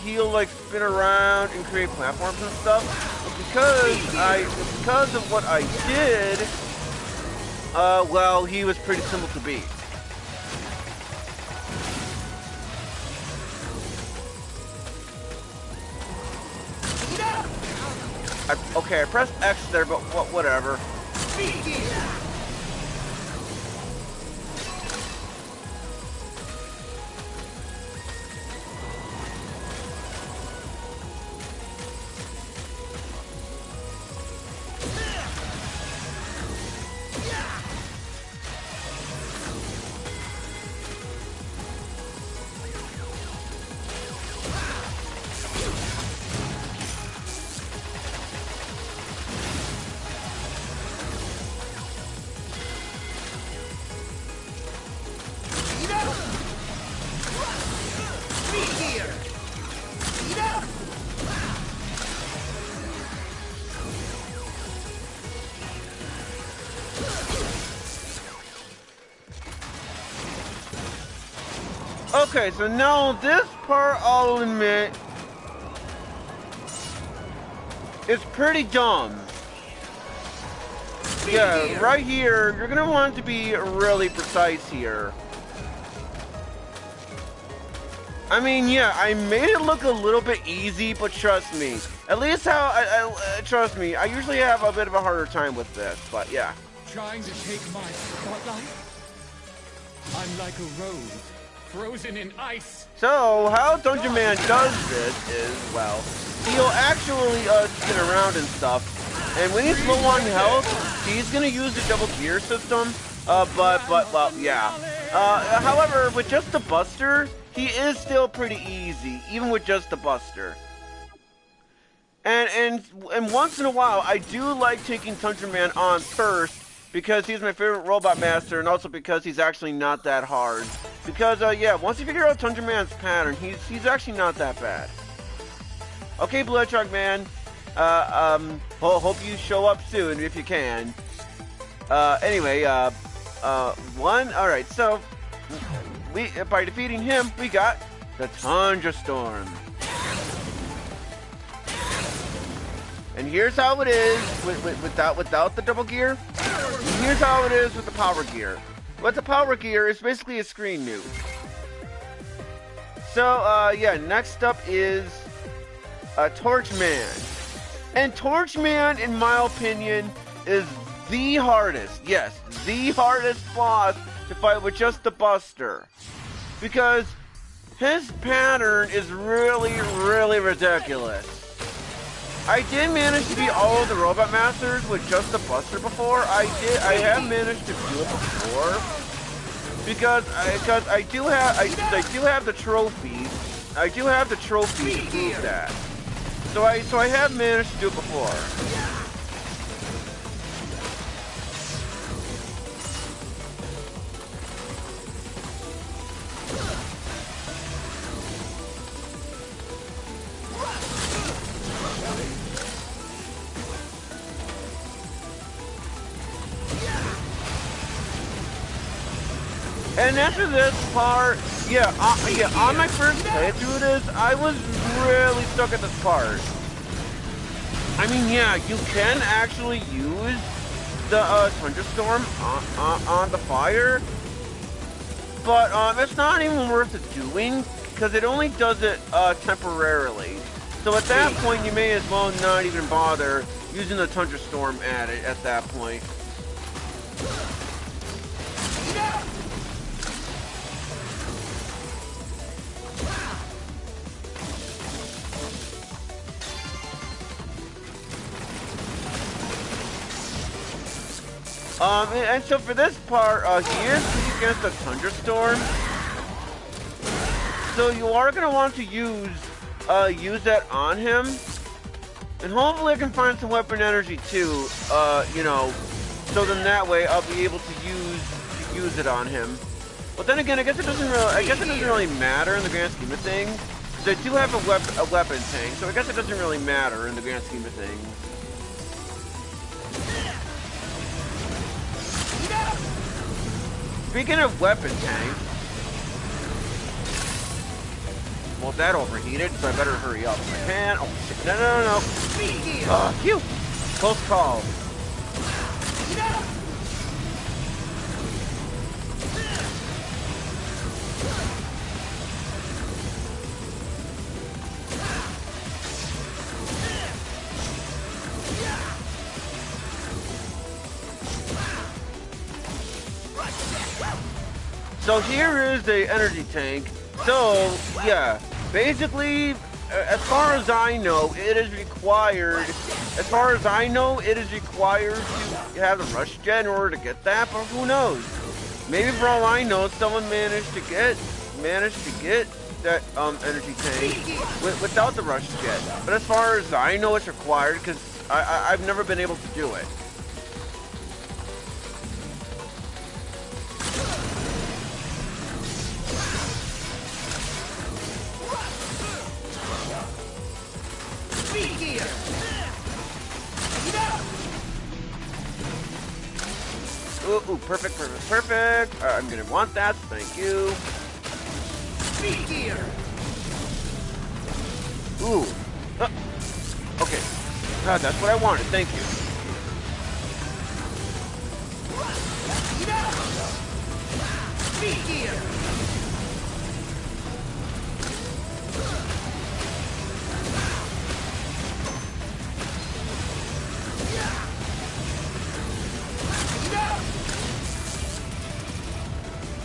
he'll like spin around and create platforms and stuff. But because of what I did, well, he was pretty simple to beat. Okay, I pressed X there, but whatever. Okay, so now this part, I'll admit, is pretty dumb. Yeah, right here, you're gonna want to be really precise here. I mean, yeah, I made it look a little bit easy, but trust me. At least trust me, I usually have a bit of a harder time with this, but yeah. Trying to take my spotlight? I'm like a rose, frozen in ice. So, how Tundra Man does this is, well, he'll actually spin around and stuff. And when he's low on health, he's gonna use the double gear system. Well, yeah. However, with just the Buster, he is still pretty easy, even with just the Buster. And once in a while, I do like taking Tundra Man on first, because he's my favorite robot master, and also because he's actually not that hard. Because, yeah, once you figure out Tundra Man's pattern, he's actually not that bad. Okay, Bloodshot Man. Hope you show up soon if you can. Anyway, alright, so by defeating him, we got the Tundra Storm. And here's how it is without the double gear. And here's how it is with the power gear. With the power gear, it's basically a screen nuke. So, yeah, next up is Torchman. And Torchman, in my opinion, is the hardest, yes, the hardest boss to fight with just the Buster. Because his pattern is really, really ridiculous. I did manage to beat all of the Robot Masters with just the Buster before. I have managed to do it before. Because I do have the trophies. I do have the trophies to prove that. So I have managed to do it before. And after this part, on my first playthrough of this, I was really stuck at this part. I mean, yeah, you can actually use the Tundra Storm on the fire, but it's not even worth it doing, because it only does it temporarily. So at that point, you may as well not even bother using the Tundra Storm at it at that point. And so for this part, he is against the Tundra Storm. So you are gonna want to use that on him, and hopefully I can find some weapon energy too. You know, so then that way I'll be able to use it on him. But then again, I guess it doesn't really matter in the grand scheme of things. Because I do have a weapon tank, so I guess it doesn't really matter in the grand scheme of things. Speaking of weapon tank, well, that overheated, so I better hurry up. I can. Oh shit! No! Phew! Close call. So here is the energy tank. So, yeah, basically, as far as I know, it is required to have the rush jet in order to get that, but who knows? Maybe for all I know, someone managed to get that energy tank without the rush jet. But as far as I know, it's required because I've never been able to do it. Ooh, perfect. I'm gonna want that, thank you. Speed gear. Ooh. Okay. That's what I wanted, thank you. Speed gear.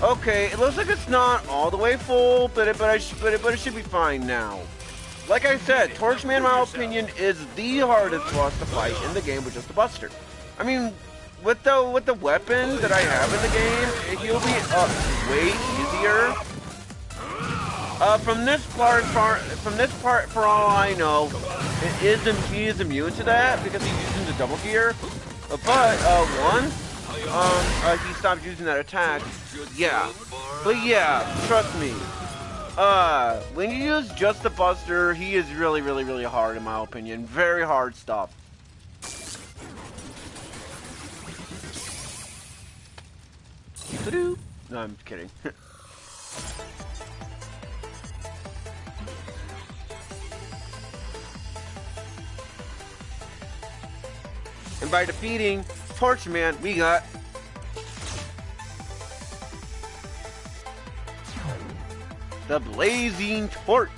Okay, it looks like it's not all the way full, but it should be fine now. Like I said, Torchman, in my opinion, is the hardest boss to fight in the game with just a Buster. I mean, with the weapons that I have in the game, he'll be way easier. From this part, for all I know, he is immune to that because he's using the double gear. But once he stopped using that attack, yeah. But yeah, trust me. When you use just the Buster, he is really hard in my opinion. Very hard stuff. No, I'm kidding. And by defeating Torchman, we got the Blazing Torch.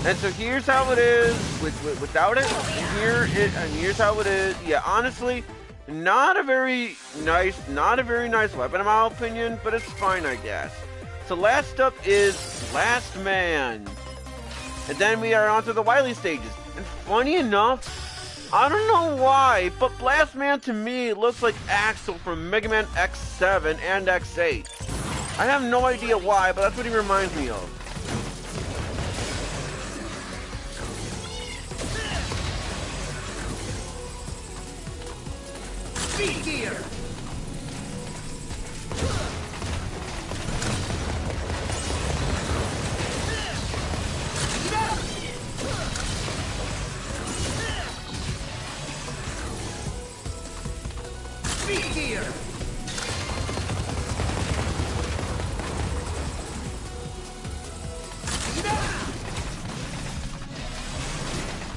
And so here's how it is without it. And here's how it is. Yeah, honestly, not a very nice weapon in my opinion, but it's fine, I guess. So last up is Blast Man. And then we are on to the Wily stages. And funny enough, I don't know why, but Blast Man to me looks like Axel from Mega Man X7 and X8. I have no idea why, but that's what he reminds me of. Speed gear. Speed gear.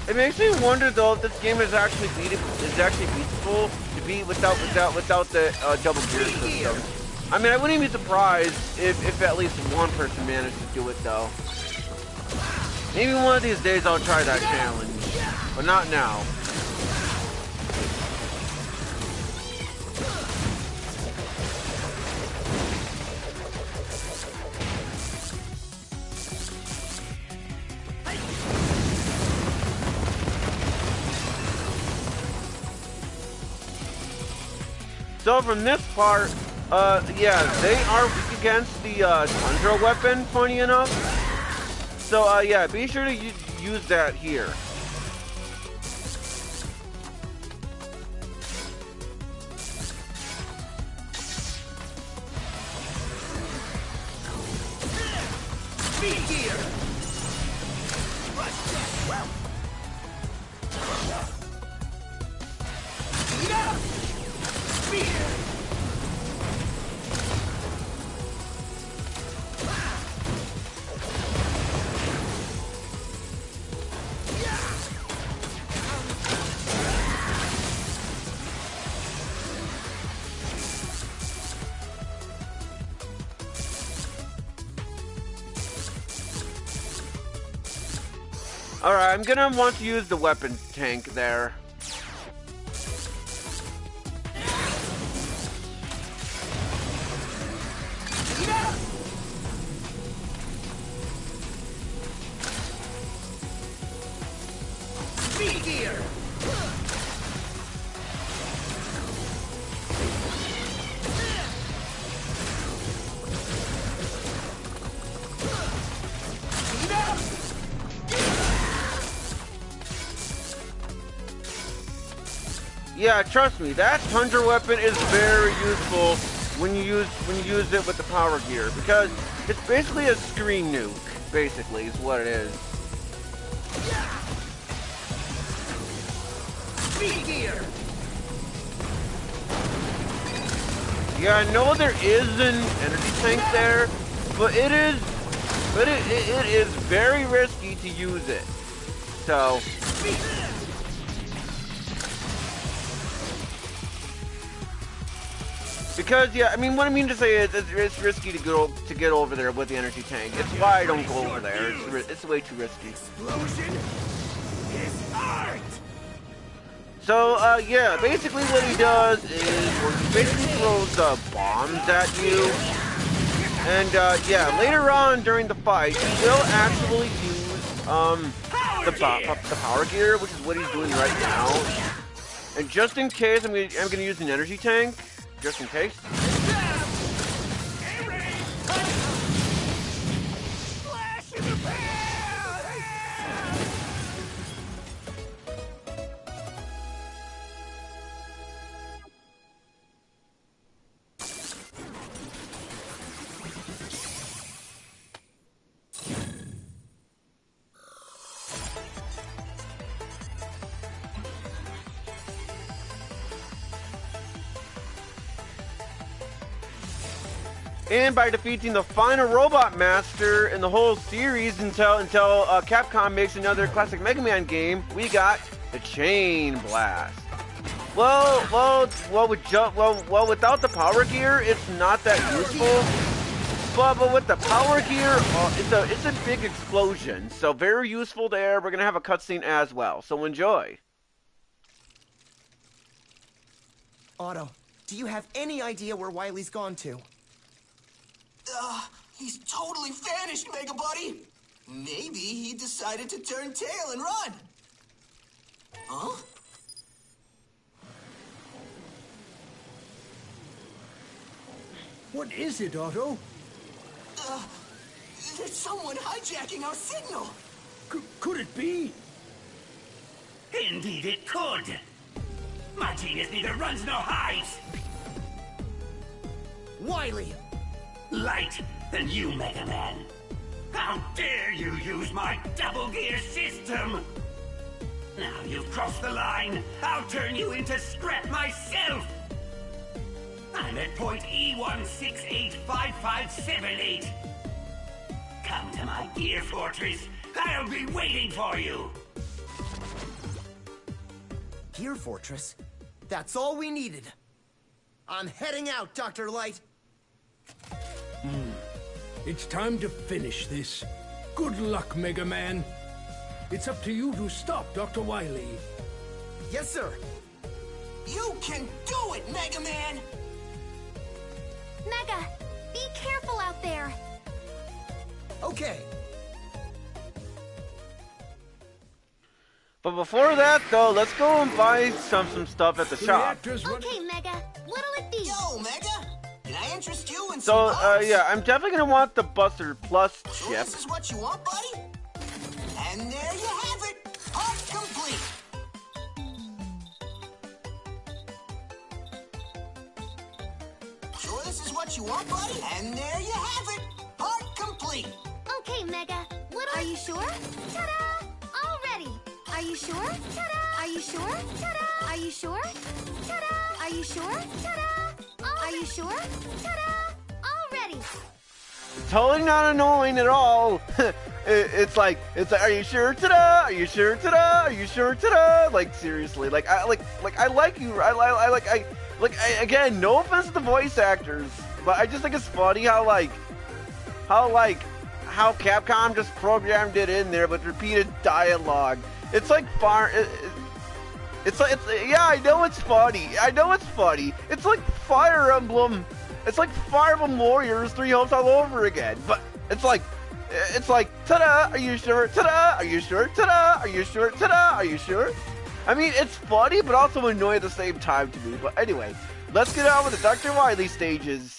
It makes me wonder though if this game is actually beatable to beat without the double gear system. I mean, I wouldn't be surprised if at least one person managed to do it though. Maybe one of these days I'll try that challenge, but not now. So from this part, yeah, they are weak against the Tundra weapon, funny enough. So yeah, be sure to use that here. Speed gear. Alright, I'm gonna want to use the weapon tank there. Speed gear. Yeah, trust me, that Tundra weapon is very useful when you use it with the power gear, because it's basically a screen nuke, basically, is what it is. Speed gear. Yeah, I know there is an energy tank there, but it is very risky to use it. So because yeah, I mean, what I mean to say is it's risky to get over there with the energy tank. It's why I don't go over there. It's way too risky. Explosion is art. So yeah, basically what he does is he basically throws bombs at you, and yeah, later on during the fight, he will actually use the power gear, which is what he's doing right now. And just in case, I'm gonna use an energy tank. Just in case. and by defeating the final robot master in the whole series until Capcom makes another classic Mega Man game, we got the Chain Blast. Well, without the power gear, it's not that useful. But with the power gear, it's a big explosion. So very useful there. We're gonna have a cutscene as well. So enjoy. Otto, do you have any idea where Wily's gone to? He's totally vanished, Mega Buddy. Maybe he decided to turn tail and run. Huh? What is it, Otto? There's someone hijacking our signal. Could it be? Indeed it could. My genius neither runs nor hides. Wily! Light than you, Mega Man. How dare you use my double gear system? Now you've crossed the line. I'll turn you into scrap myself. I'm at point E1685578. Come to my gear fortress. I'll be waiting for you. Gear Fortress? That's all we needed. I'm heading out, Dr. Light. It's time to finish this. Good luck, Mega Man. It's up to you to stop Dr. Wily. Yes, sir. You can do it, Mega Man! Mega, be careful out there. Okay. But before that, though, let's go and buy some stuff at the shop. Okay, Mega, what'll it be? Yo, Mega! Can I interest you in So, some parts? yeah, I'm definitely gonna want the Buster Plus So chip. this is what you want, buddy? And there you have it! Part complete! Sure this is what you want, buddy? And there you have it! Part complete! Okay, Mega, are you sure? Ta-da! All ready. Are you sure? Ta-da! Are you sure? Ta-da! Are you sure? Ta-da! Are you sure? Ta-da! Are you sure? Ta-da! All ready. Totally not annoying at all. It's like, are you sure? Ta-da! Are you sure? Ta-da! Are you sure? Ta-da! Like seriously, I like you. Again, no offense to the voice actors, but I just think it's funny how Capcom just programmed it in there with repeated dialogue. It's like yeah, I know it's funny. It's like Fire Emblem. It's like Fire Emblem Warriors 3 Hopes all over again. But it's like, ta-da, are you sure? Ta-da, are you sure? Ta-da, are you sure? Ta-da, are you sure? I mean, it's funny, but also annoying at the same time to me. But anyway, let's get on with the Dr. Wily stages.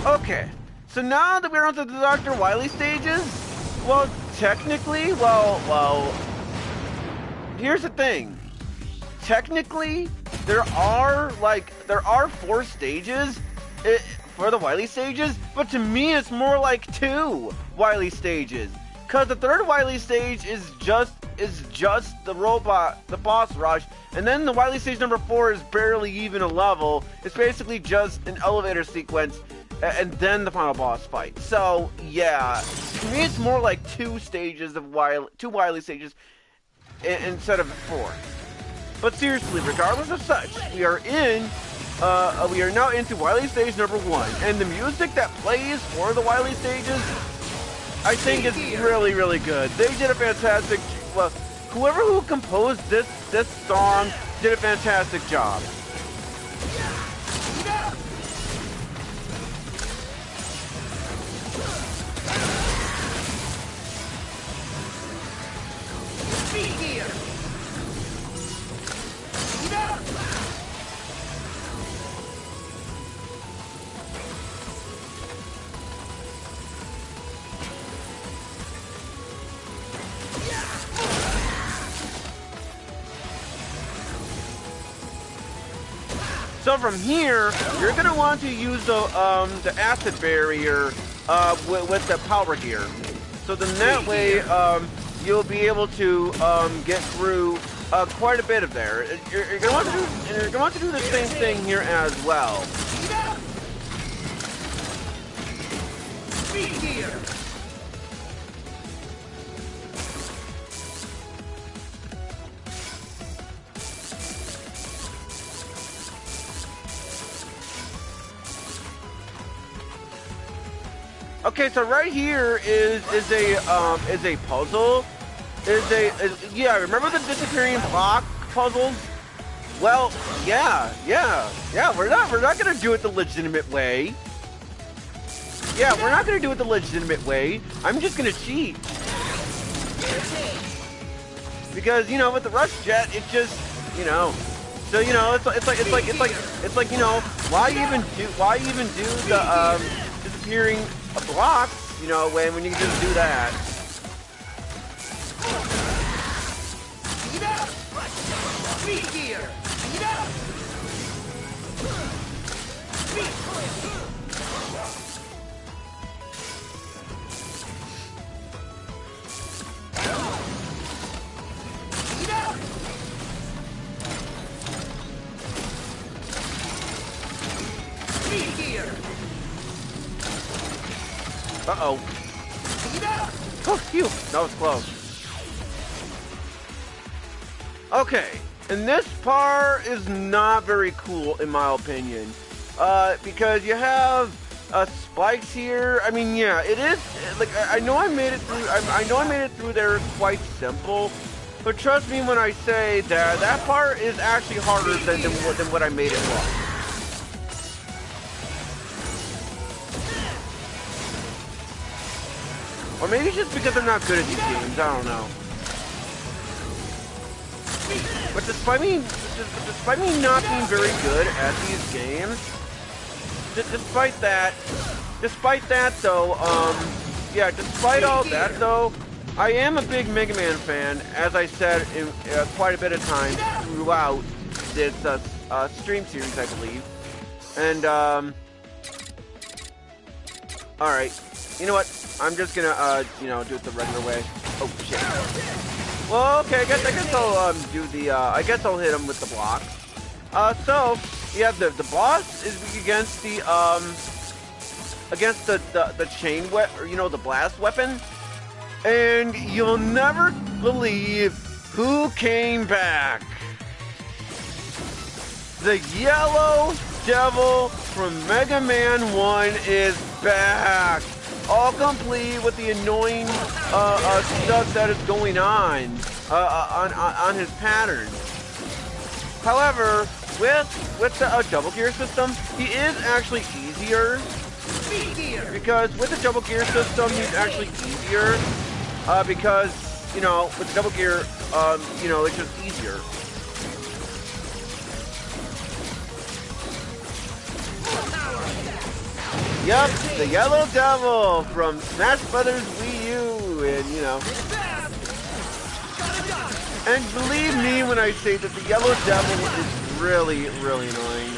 Okay, so now that we're onto the Dr. Wily stages, well, technically, here's the thing. Technically, there are 4 stages for the Wily stages, but to me, it's more like 2 Wily stages. Cause the 3rd Wily stage is just the boss rush, and then the Wily stage number 4 is barely even a level. It's basically just an elevator sequence, and then the final boss fight. So yeah, to me it's more like 2 stages of two Wily stages instead of 4. But seriously, regardless of such, we are now into Wily stage number 1, and the music that plays for the Wily stages, I think is really, really good. They did a fantastic. Well, who composed this song did a fantastic job. Speed gear! So from here, you're gonna want to use the acid barrier with the power gear. So then that way you'll be able to get through quite a bit of there. You're gonna want to do the same thing here as well. Speed gear. Okay, so right here is a puzzle. Yeah, remember the disappearing block puzzles? Well, yeah. We're not gonna do it the legitimate way. Yeah, we're not gonna do it the legitimate way. I'm just gonna cheat. Because you know, with the rush jet, it just So it's like why even do the disappearing blocks when you can just do that. Speed gear. Speed gear. Uh-oh. Oh, phew. That was close. Okay. And this part is not very cool, in my opinion. Because you have spikes here. I mean, yeah, it is. Like, I know I made it through. I know I made it through there quite simple. But trust me when I say that that part is actually harder than what I made it look. Or maybe it's just because I'm not good at these games, I don't know. But despite me not being very good at these games, despite that though, yeah, despite all that though, I am a big Mega Man fan, as I said in quite a bit of times throughout this stream series, I believe. And all right, you know what? I'm just gonna do it the regular way. Oh shit. Well, okay, I guess I'll do the I guess I'll hit him with the block. So yeah, the boss is against the chain the blast weapon. And you'll never believe who came back. The Yellow Devil from Mega Man 1 is back. All complete with the annoying stuff that is going on his pattern. However, with the double gear system, he is actually easier. Because with the double gear system, he's actually easier. Because with double gear, it's just easier. Yep, the Yellow Devil from Smash Brothers Wii U, and believe me when I say that the Yellow Devil is really, really annoying.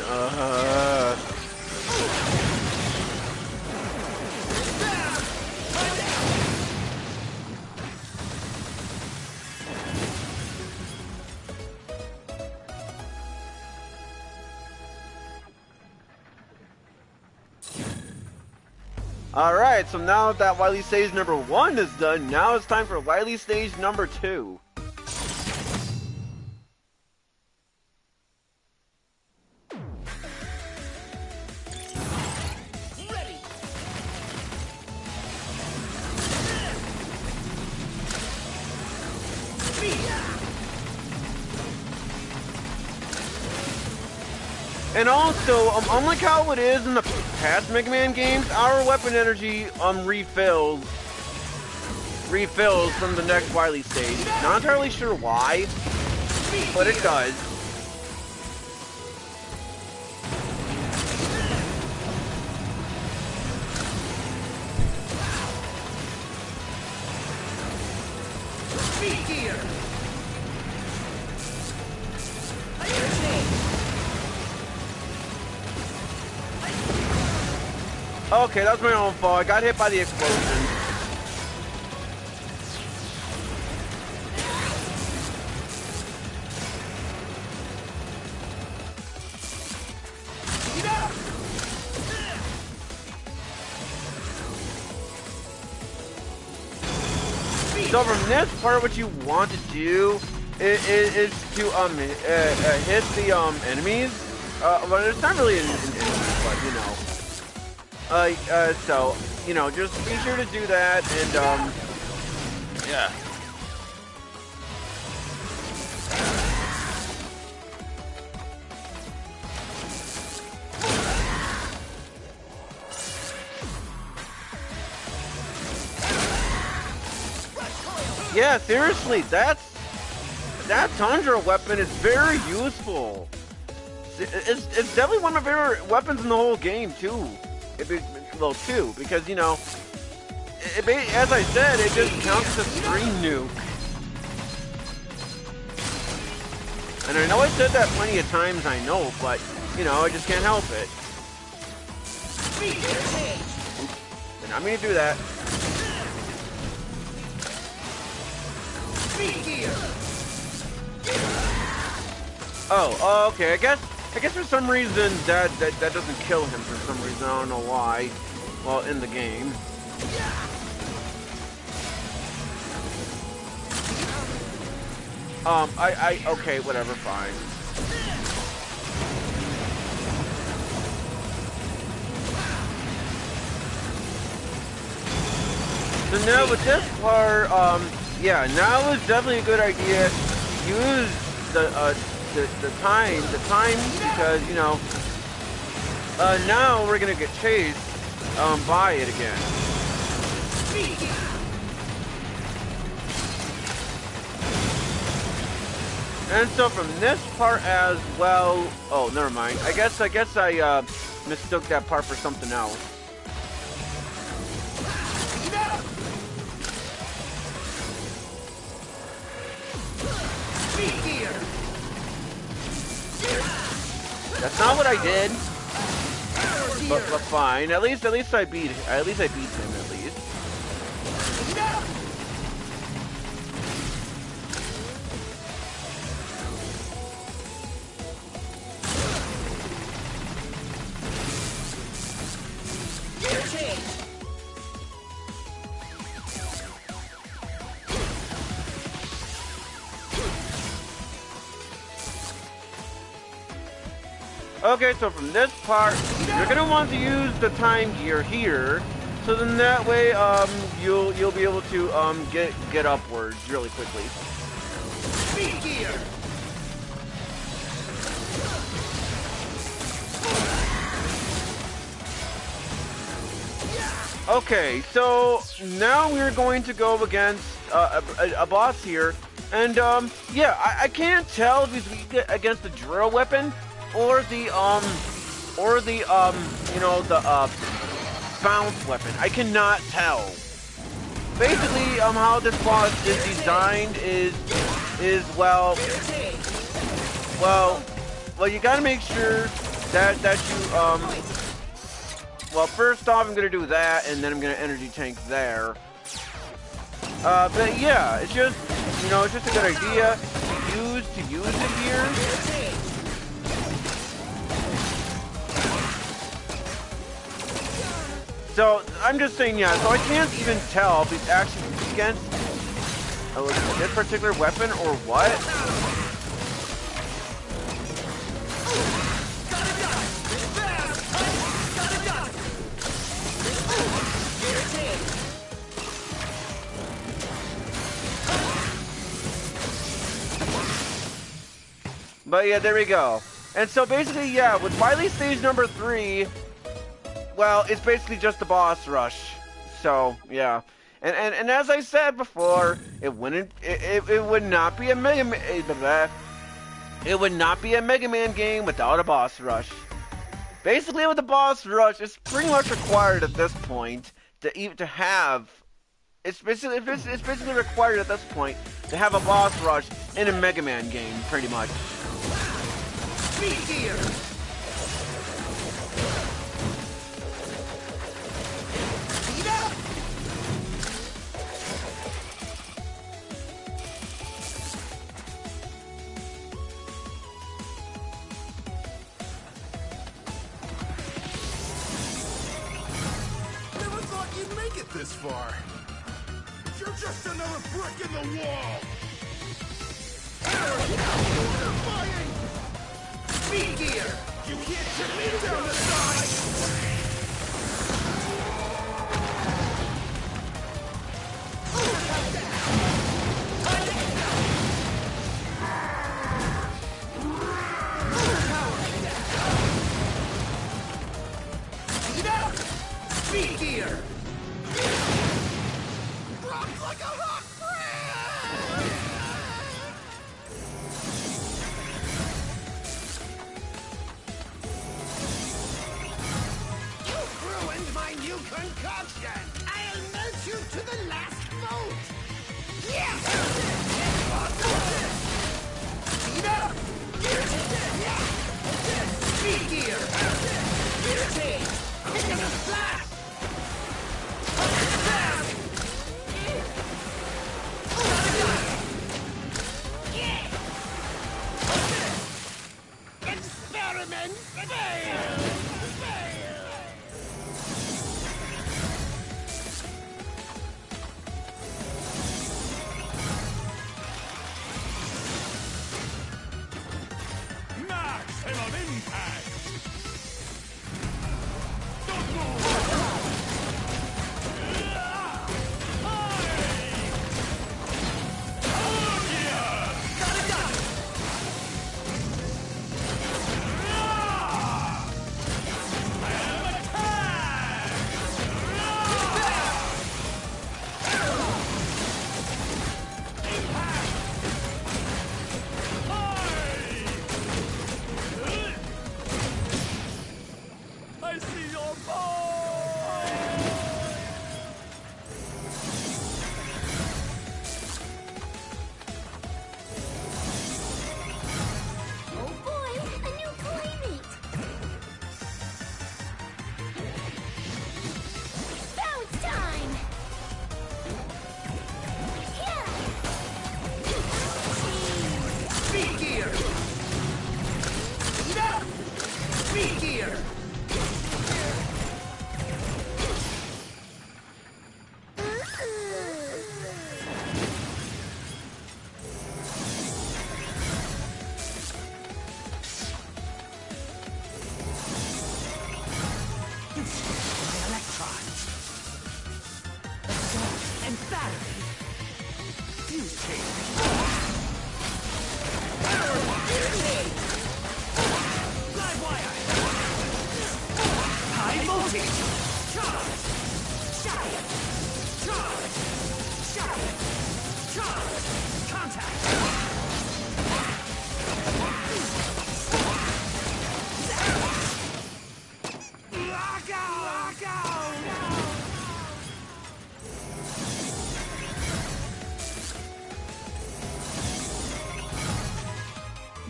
Alright, so now that Wily stage number 1 is done, now it's time for Wily stage number 2. And also, unlike how it is in the past Mega Man games, our weapon energy refills from the next Wily stage. Not entirely sure why, but it does. Speed gear. Okay, that was my own fault. I got hit by the explosion. So from this part, what you want to do is to hit the enemies. Well, it's not really an enemy, but you know. So you know, just be sure to do that, and yeah. Yeah, seriously, that Tundra weapon is very useful. It's definitely one of my favorite weapons in the whole game, too. Well, two, because, you know, as I said, it just counts as a screen nuke. And I know I said that plenty of times, I know, but, you know, I just can't help it. Oops, did not mean to do that. Oh, okay. I guess for some reason that doesn't kill him for some reason. I don't know why. Well, in the game. Okay, whatever, fine. So now with this part, yeah, now is definitely a good idea to use the time because, you know, now we're gonna get chased by it again. And so from this part as well, oh, never mind. I guess I mistook that part for something else. That's not what I did. But fine. At least I beat him at least. Okay, so from this part, you're gonna want to use the time gear here, so then that way you'll be able to get upwards really quickly. Speed gear. Okay, so now we're going to go against a boss here, and yeah, I can't tell if he's weak against the drill weapon or the you know, the bounce weapon. I cannot tell. Basically, how this boss is designed is well, you gotta make sure that you well, first off, I'm gonna do that, and then I'm gonna energy tank there. But yeah, it's just, you know, it's just a good idea to use it here. So, I'm just saying, yeah, so I can't even tell if he's actually against this particular weapon or what. But yeah, there we go. And so basically, yeah, with Wily stage number 3, well, it's basically just the boss rush. So yeah, and as I said before, it would not be a Mega Man game without a boss rush. Basically, with the boss rush, it's pretty much required at this point to have. It's basically required at this point to have a boss rush in a Mega Man game, pretty much. Speed gear. even make it this far? You're just another brick in the wall! Mortifying! Speed gear! You can't tip me down the side! Speed gear! Rock like a hot You ruined my new concoction! I'll melt you to the last volt! Yes! Speed up! Speed gear! Gear change! Quick as a flash! Experiment failed! Maximum impact! I see your ball! Oh boy, a new playmate! Bounce time! Yeah! Speed gear! Speed up! Speed gear! Electrons. And battery. Fuse change. Live wire. High voltage. Charge. Shock. Charge. Shock. Charge. Contact.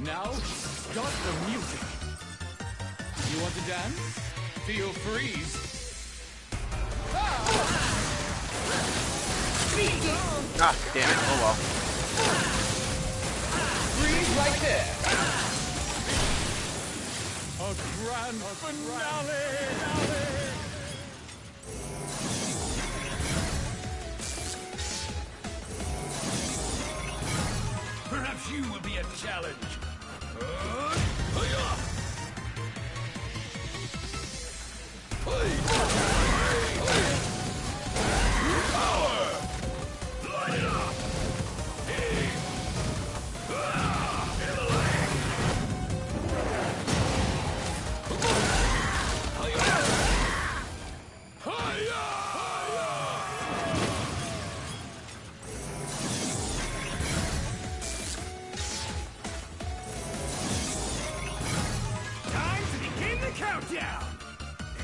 Now, start the music. You want to dance? Feel freeze. Ah, damn it. Oh well. Freeze right there. A grand finale. Perhaps you will be a challenge. Time to begin the countdown.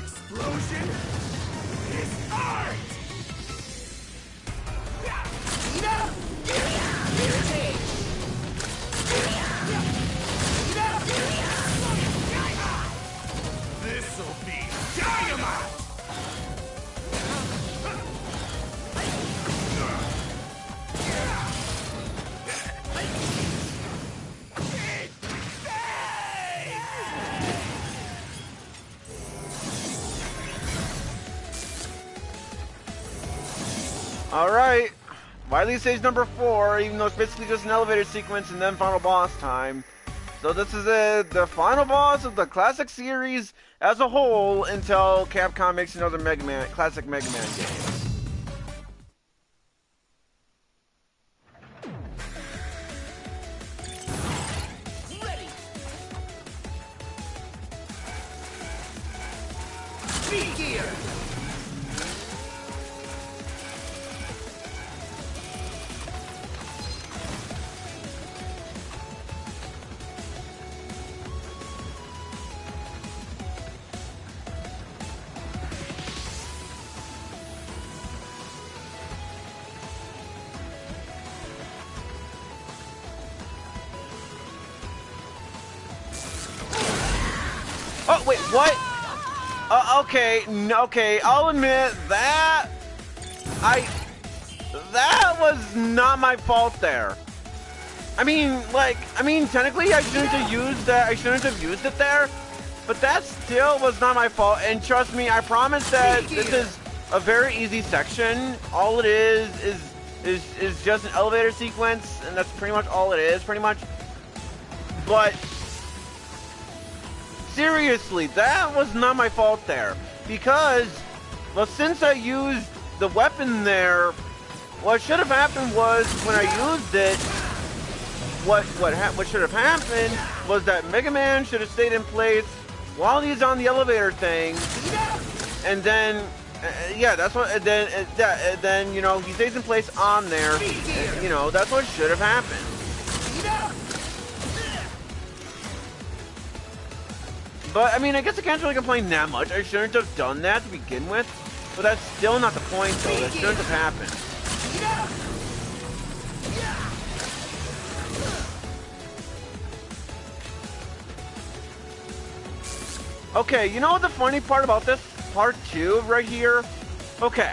Explosion is art. Speed up! Gear change! Speed up! This'll be dynamite. Alright. Wily stage number 4, even though it's basically just an elevator sequence and then final boss time. So this is it, the final boss of the classic series as a whole until Capcom makes another classic Mega Man game. Ready. Speed gear. Oh, wait, what? Okay, okay, I'll admit that was not my fault there. I mean, technically I shouldn't have used that, I shouldn't have used it there, but that still was not my fault, and trust me, I promise that this is a very easy section. All it is just an elevator sequence, and that's pretty much all it is, pretty much. But seriously, that was not my fault there, because, well, since I used the weapon there, what should have happened was, when I used it, what should have happened was that Mega Man should have stayed in place while he's on the elevator thing, and then, yeah, that's what, and then, you know, he stays in place on there, you know, that's what should have happened. But, I mean, I guess I can't really complain that much. I shouldn't have done that to begin with. But that's still not the point, though. That shouldn't have happened. Okay, you know what the funny part about this part 2 right here? Okay.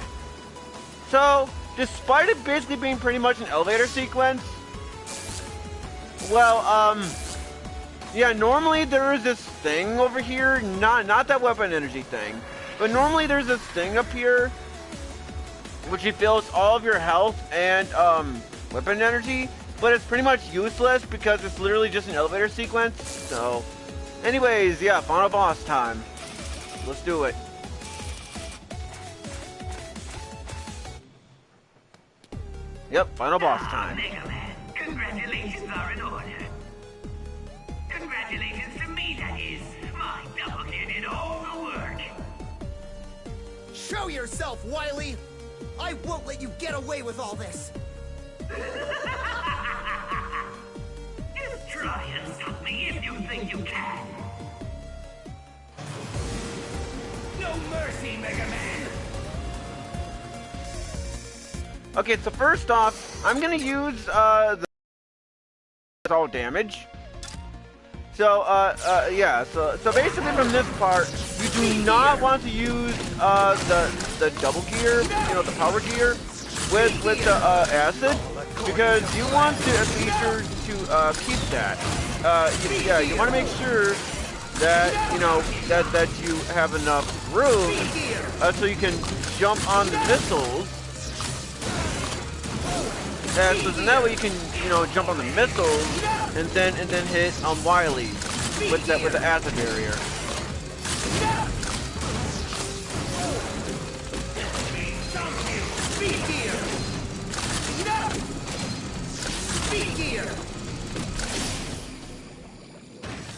So, despite it basically being pretty much an elevator sequence, well, yeah, normally there is this thing over here, not that weapon energy thing, but normally there's this thing up here, which refills all of your health and, weapon energy, but it's pretty much useless because it's literally just an elevator sequence, so, anyways, yeah, final boss time. Let's do it. Yep, final boss time. Mega Man, congratulations are in order. Congratulations to me, that is. My doppelganger did all the work. Show yourself, Wily! I won't let you get away with all this! Just try and stop me if you think you can. No mercy, Mega Man! Okay, so first off, I'm gonna use, the all damage. So, yeah, so basically from this part, you do not want to use, the double gear, you know, the power gear, with the, acid, because you want to be sure to, keep that. Yeah, you want to make sure that, you know, that you have enough room, so you can jump on the missiles. And so then that way you can, you know, jump on the missiles and then hit Wily with the acid barrier.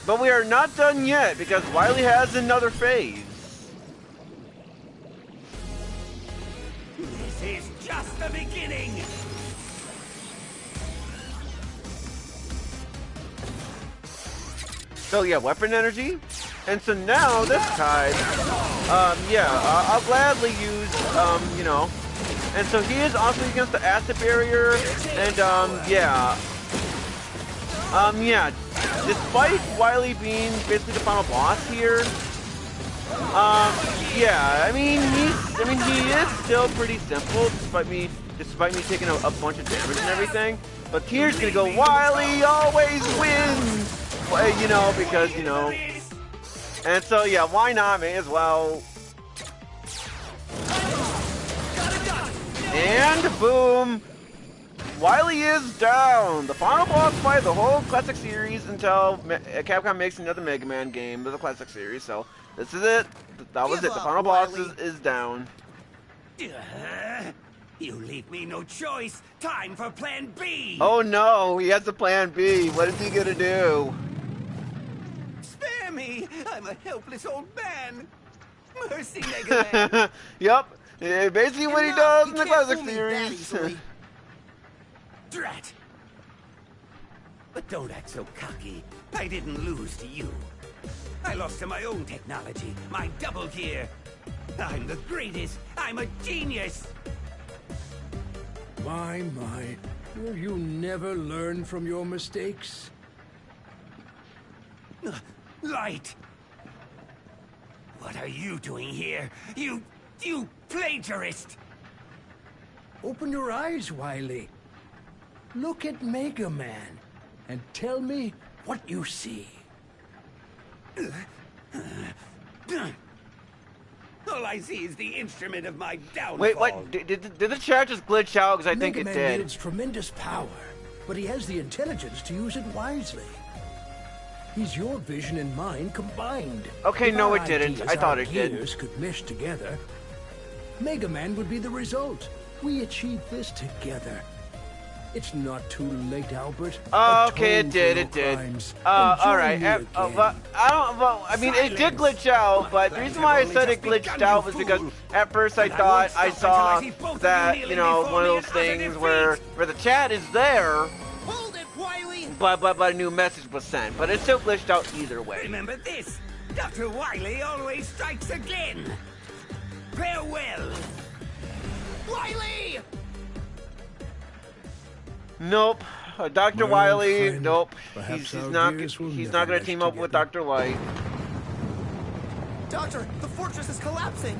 But we are not done yet because Wily has another phase. This is just the beginning. So yeah, weapon energy, and so now this time, yeah, I'll gladly use, you know, and so he is also against the acid barrier, and yeah, yeah, despite Wily being basically the final boss here, yeah, I mean he is still pretty simple despite me taking a bunch of damage and everything, but here's gonna go, Wily always wins. You know, because, you know, and so, yeah, why not, may as well. And boom! Wily is down! The final boss fight of the whole classic series until Capcom makes another Mega Man game of the classic series, so this is it. That was Give it. The up, final boss Wily. is down. You leave me no choice. Time for Plan B. Oh no, he has a plan B. What is he gonna do? Spare me. I'm a helpless old man. Mercy, Mega Man. Yep. Basically what he Enough! does You in the can't classic fool me that series. easily. Drat. But don't act so cocky. I didn't lose to you. I lost to my own technology, my double gear. I'm the greatest. I'm a genius. My. Will you never learn from your mistakes? Light. What are you doing here? You plagiarist. Open your eyes, Wily. Look at Mega Man and tell me what you see. All I see is the instrument of my downfall. Wait, what? Did the chat just glitch out? Because I think Mega it Man did. wields tremendous power, but he has the intelligence to use it wisely. He's your vision and mine combined. Okay, If no, our it didn't. ideas, I thought our it did. gears could mesh together. Mega Man would be the result. We achieved this together. It's not too late, Albert. Okay, Atone it did, for it your did. crimes and All join right. me again. But I don't. Well, I mean, it did glitch out. But the reason why I said it glitched out was because at first I thought I saw that, you know, one of those things where the chat is there, Hold it, Wily! but a new message was sent. But it still glitched out either way. Remember this. Dr. Wily always strikes again. Farewell. Wily! Nope. Dr. My Wily. friend, Nope. perhaps He's our not. gears will He's never not gonna mesh team up with together. Dr. Light. Doctor, the fortress is collapsing.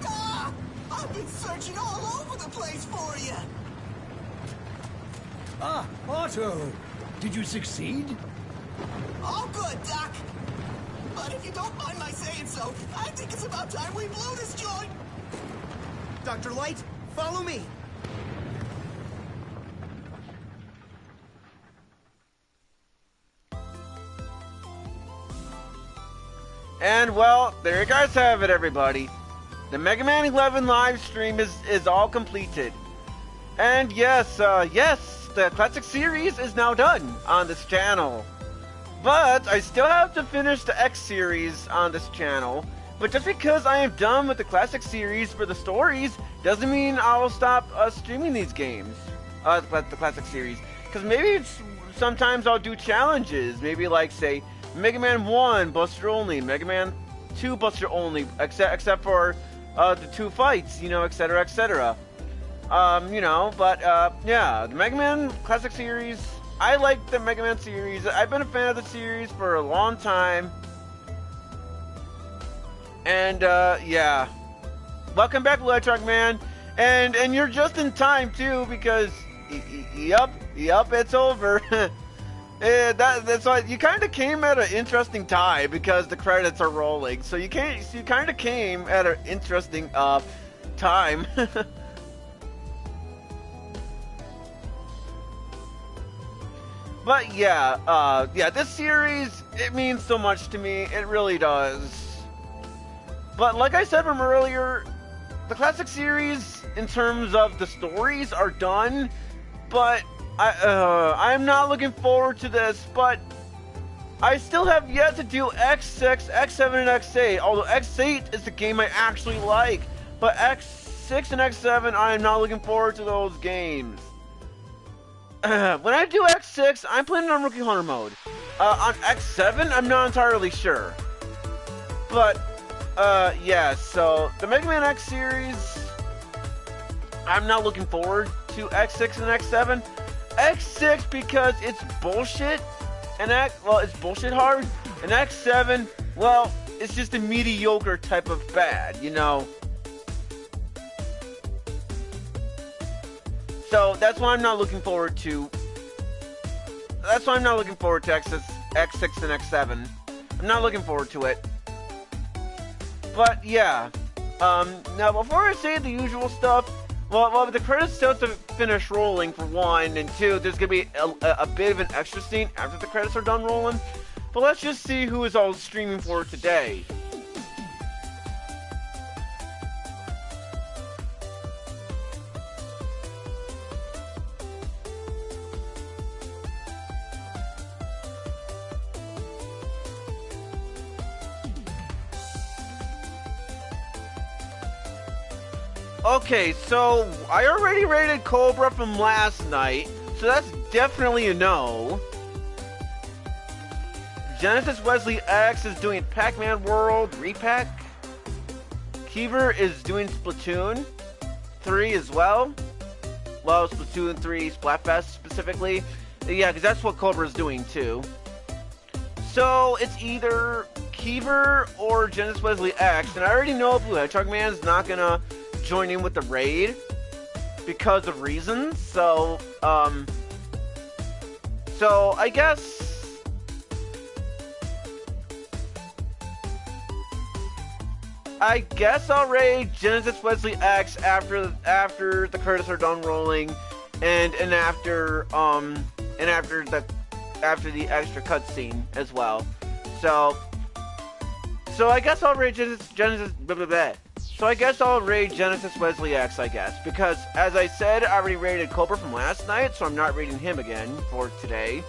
Ah! I've been searching all over the place for you. Ah, Otto! Did you succeed? All good, Doc. But if you don't mind my saying so, I think it's about time we blew this joint. Dr. Light, follow me. And well, there you guys have it, everybody. The Mega Man 11 live stream is all completed. And yes, the classic series is now done on this channel. But I still have to finish the X series on this channel. But just because I am done with the classic series for the stories doesn't mean I will stop streaming these games, the classic series. Because maybe sometimes I'll do challenges, maybe like say Mega Man 1 Buster only, Mega Man 2 Buster only, except for the 2 fights, you know, etc., etc. You know, but yeah, the Mega Man classic series. I like the Mega Man series. I've been a fan of the series for a long time. And yeah, welcome back, Electric Man. And you're just in time too, because yup, it's over. That's why you kind of came at an interesting time because the credits are rolling. So you kind of came at an interesting time. But yeah, this series, it means so much to me. It really does. But like I said from earlier, the classic series, in terms of the stories, are done. But I'm not looking forward to this. But I still have yet to do X6, X7, and X8. Although X8 is the game I actually like. But X6 and X7, I am not looking forward to those games. When I do X6, I'm playing on Rookie Hunter mode. On X7, I'm not entirely sure. But, yeah, so the Mega Man X series, I'm not looking forward to X6 and X7. X6 because it's bullshit, and it's bullshit hard. And X7, well, it's just a mediocre type of bad, you know. So that's why I'm not looking forward to. That's why I'm not looking forward to X6 and X7. I'm not looking forward to it. But yeah, Now before I say the usual stuff, well, the credits still have to finish rolling for one, and two, there's gonna be a bit of an extra scene after the credits are done rolling. But let's just see who is all streaming for today. Okay, so I already rated Cobra from last night, so that's definitely a no. Genesis Wesley X is doing Pac-Man World Repack. Kiever is doing Splatoon 3 as well. Well, Splatoon 3 Splatfest specifically. Yeah, because that's what Cobra's doing too. So it's either Kiever or Genesis Wesley X, and I already know Blue Hedgehog Man's not gonna join in with the raid because of reasons. So I guess I'll raid Genesis Wesley X after the credits are done rolling, and after the extra cutscene as well. So I guess I'll raid Genesis. Blah, blah, blah. So I guess I'll raid Genesis Wesley X, I guess, because as I said, I already raided Cobra from last night, so I'm not raiding him again for today.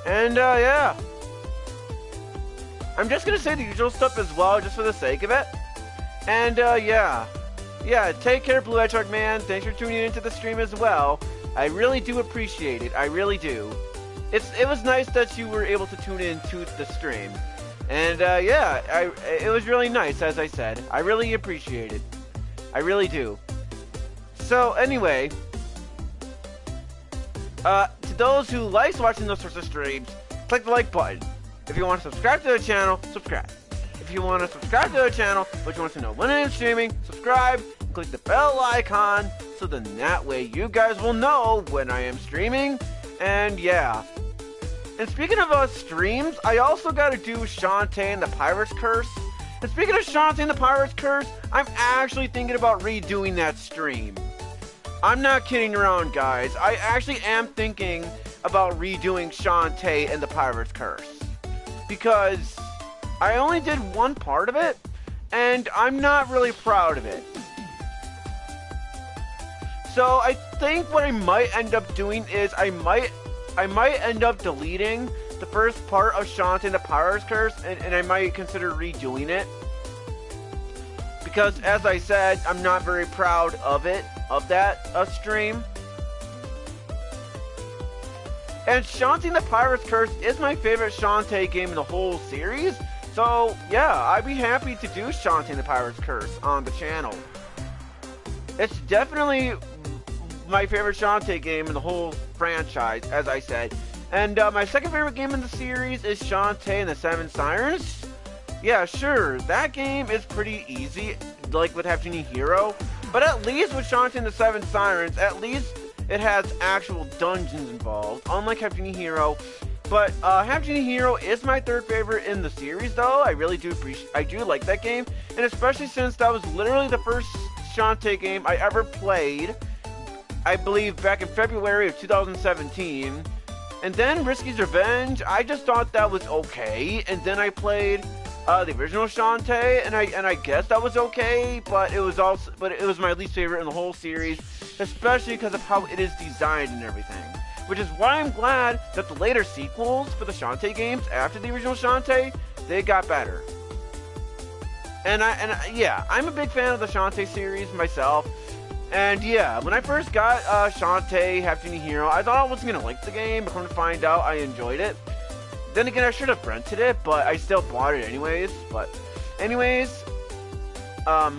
And yeah. I'm just gonna say the usual stuff as well, just for the sake of it. And yeah, take care, Blue Hedgehog Man. Thanks for tuning into the stream as well. I really do appreciate it. I really do. It was nice that you were able to tune in to the stream. And yeah, it was really nice, as I said. I really appreciate it. I really do. So anyway, to those who like watching those sorts of streams, click the like button. If you want to subscribe to the channel, subscribe. If you want to subscribe to the channel, but you want to know when I am streaming, subscribe and click the bell icon, so then that way you guys will know when I am streaming. And yeah. And speaking of streams, I also got to do Shantae and the Pirate's Curse. And speaking of Shantae and the Pirate's Curse, I'm actually thinking about redoing that stream. I'm not kidding around, guys. I actually am thinking about redoing Shantae and the Pirate's Curse. Because I only did one part of it, and I'm not really proud of it. So I think what I might end up doing is I might end up deleting the first part of Shantae and the Pirate's Curse, and I might consider redoing it. Because, as I said, I'm not very proud of that stream. And Shantae and the Pirate's Curse is my favorite Shantae game in the whole series. So, yeah, I'd be happy to do Shantae and the Pirate's Curse on the channel. It's definitely my favorite Shantae game in the whole franchise, as I said. And my second favorite game in the series is Shantae and the Seven Sirens. Yeah, sure, that game is pretty easy, like with Half Genie Hero. But at least with Shantae and the Seven Sirens, at least it has actual dungeons involved, unlike Half Genie Hero. But Half Genie Hero is my third favorite in the series, though. I really do like that game, and especially since that was literally the first Shantae game I ever played, I believe back in February of 2017. And then Risky's Revenge, I just thought that was okay, and then I played the original Shantae, and I guess that was okay, but it was my least favorite in the whole series, especially because of how it is designed and everything. Which is why I'm glad that the later sequels for the Shantae games after the original Shantae, they got better. And yeah, I'm a big fan of the Shantae series myself. And yeah, when I first got Shantae, Half Genie Hero, I thought I wasn't gonna like the game, but come to find out, I enjoyed it. Then again, I should have rented it, but I still bought it anyways. But anyways, we're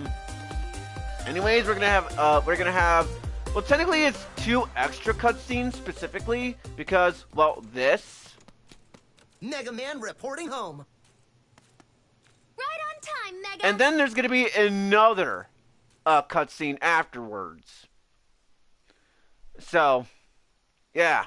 gonna have. Well, technically, it's 2 extra cutscenes specifically because, well, this. Mega Man reporting home. Right on time, Mega. And then there's gonna be another cutscene afterwards. So, yeah.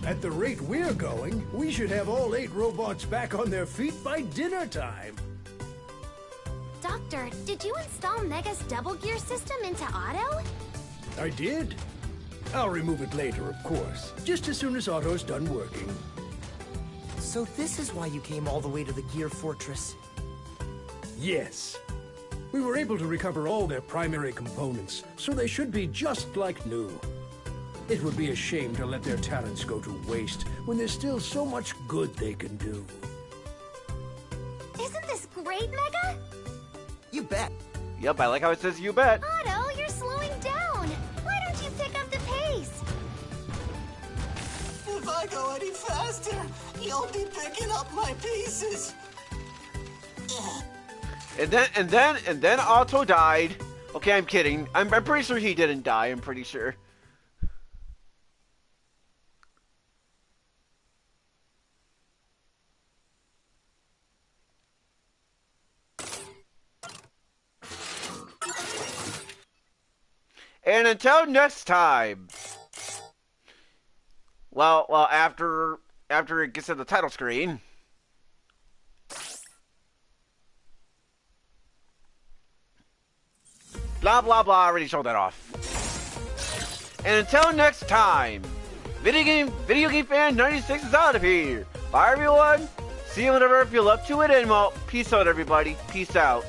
At the rate we're going, we should have all 8 robots back on their feet by dinner time. Doctor, did you install Mega's double gear system into Otto? I did. I'll remove it later, of course, just as soon as Otto's done working. So this is why you came all the way to the Gear Fortress. Yes. We were able to recover all their primary components, so they should be just like new. It would be a shame to let their talents go to waste when there's still so much good they can do. Isn't this great, Mega? You bet. Yep, I like how it says you bet. Otto, you're slowing down. Why don't you pick up the pace? If I go any faster, you'll be picking up my pieces. And then Otto died. Okay, I'm kidding. I'm pretty sure he didn't die. I'm pretty sure. And until next time. Well, after it gets to the title screen. Blah, blah, blah. I already showed that off. And until next time, Video Game Fan 96 is out of here. Bye, everyone. See you whenever if you're up to it. And, well, peace out, everybody. Peace out.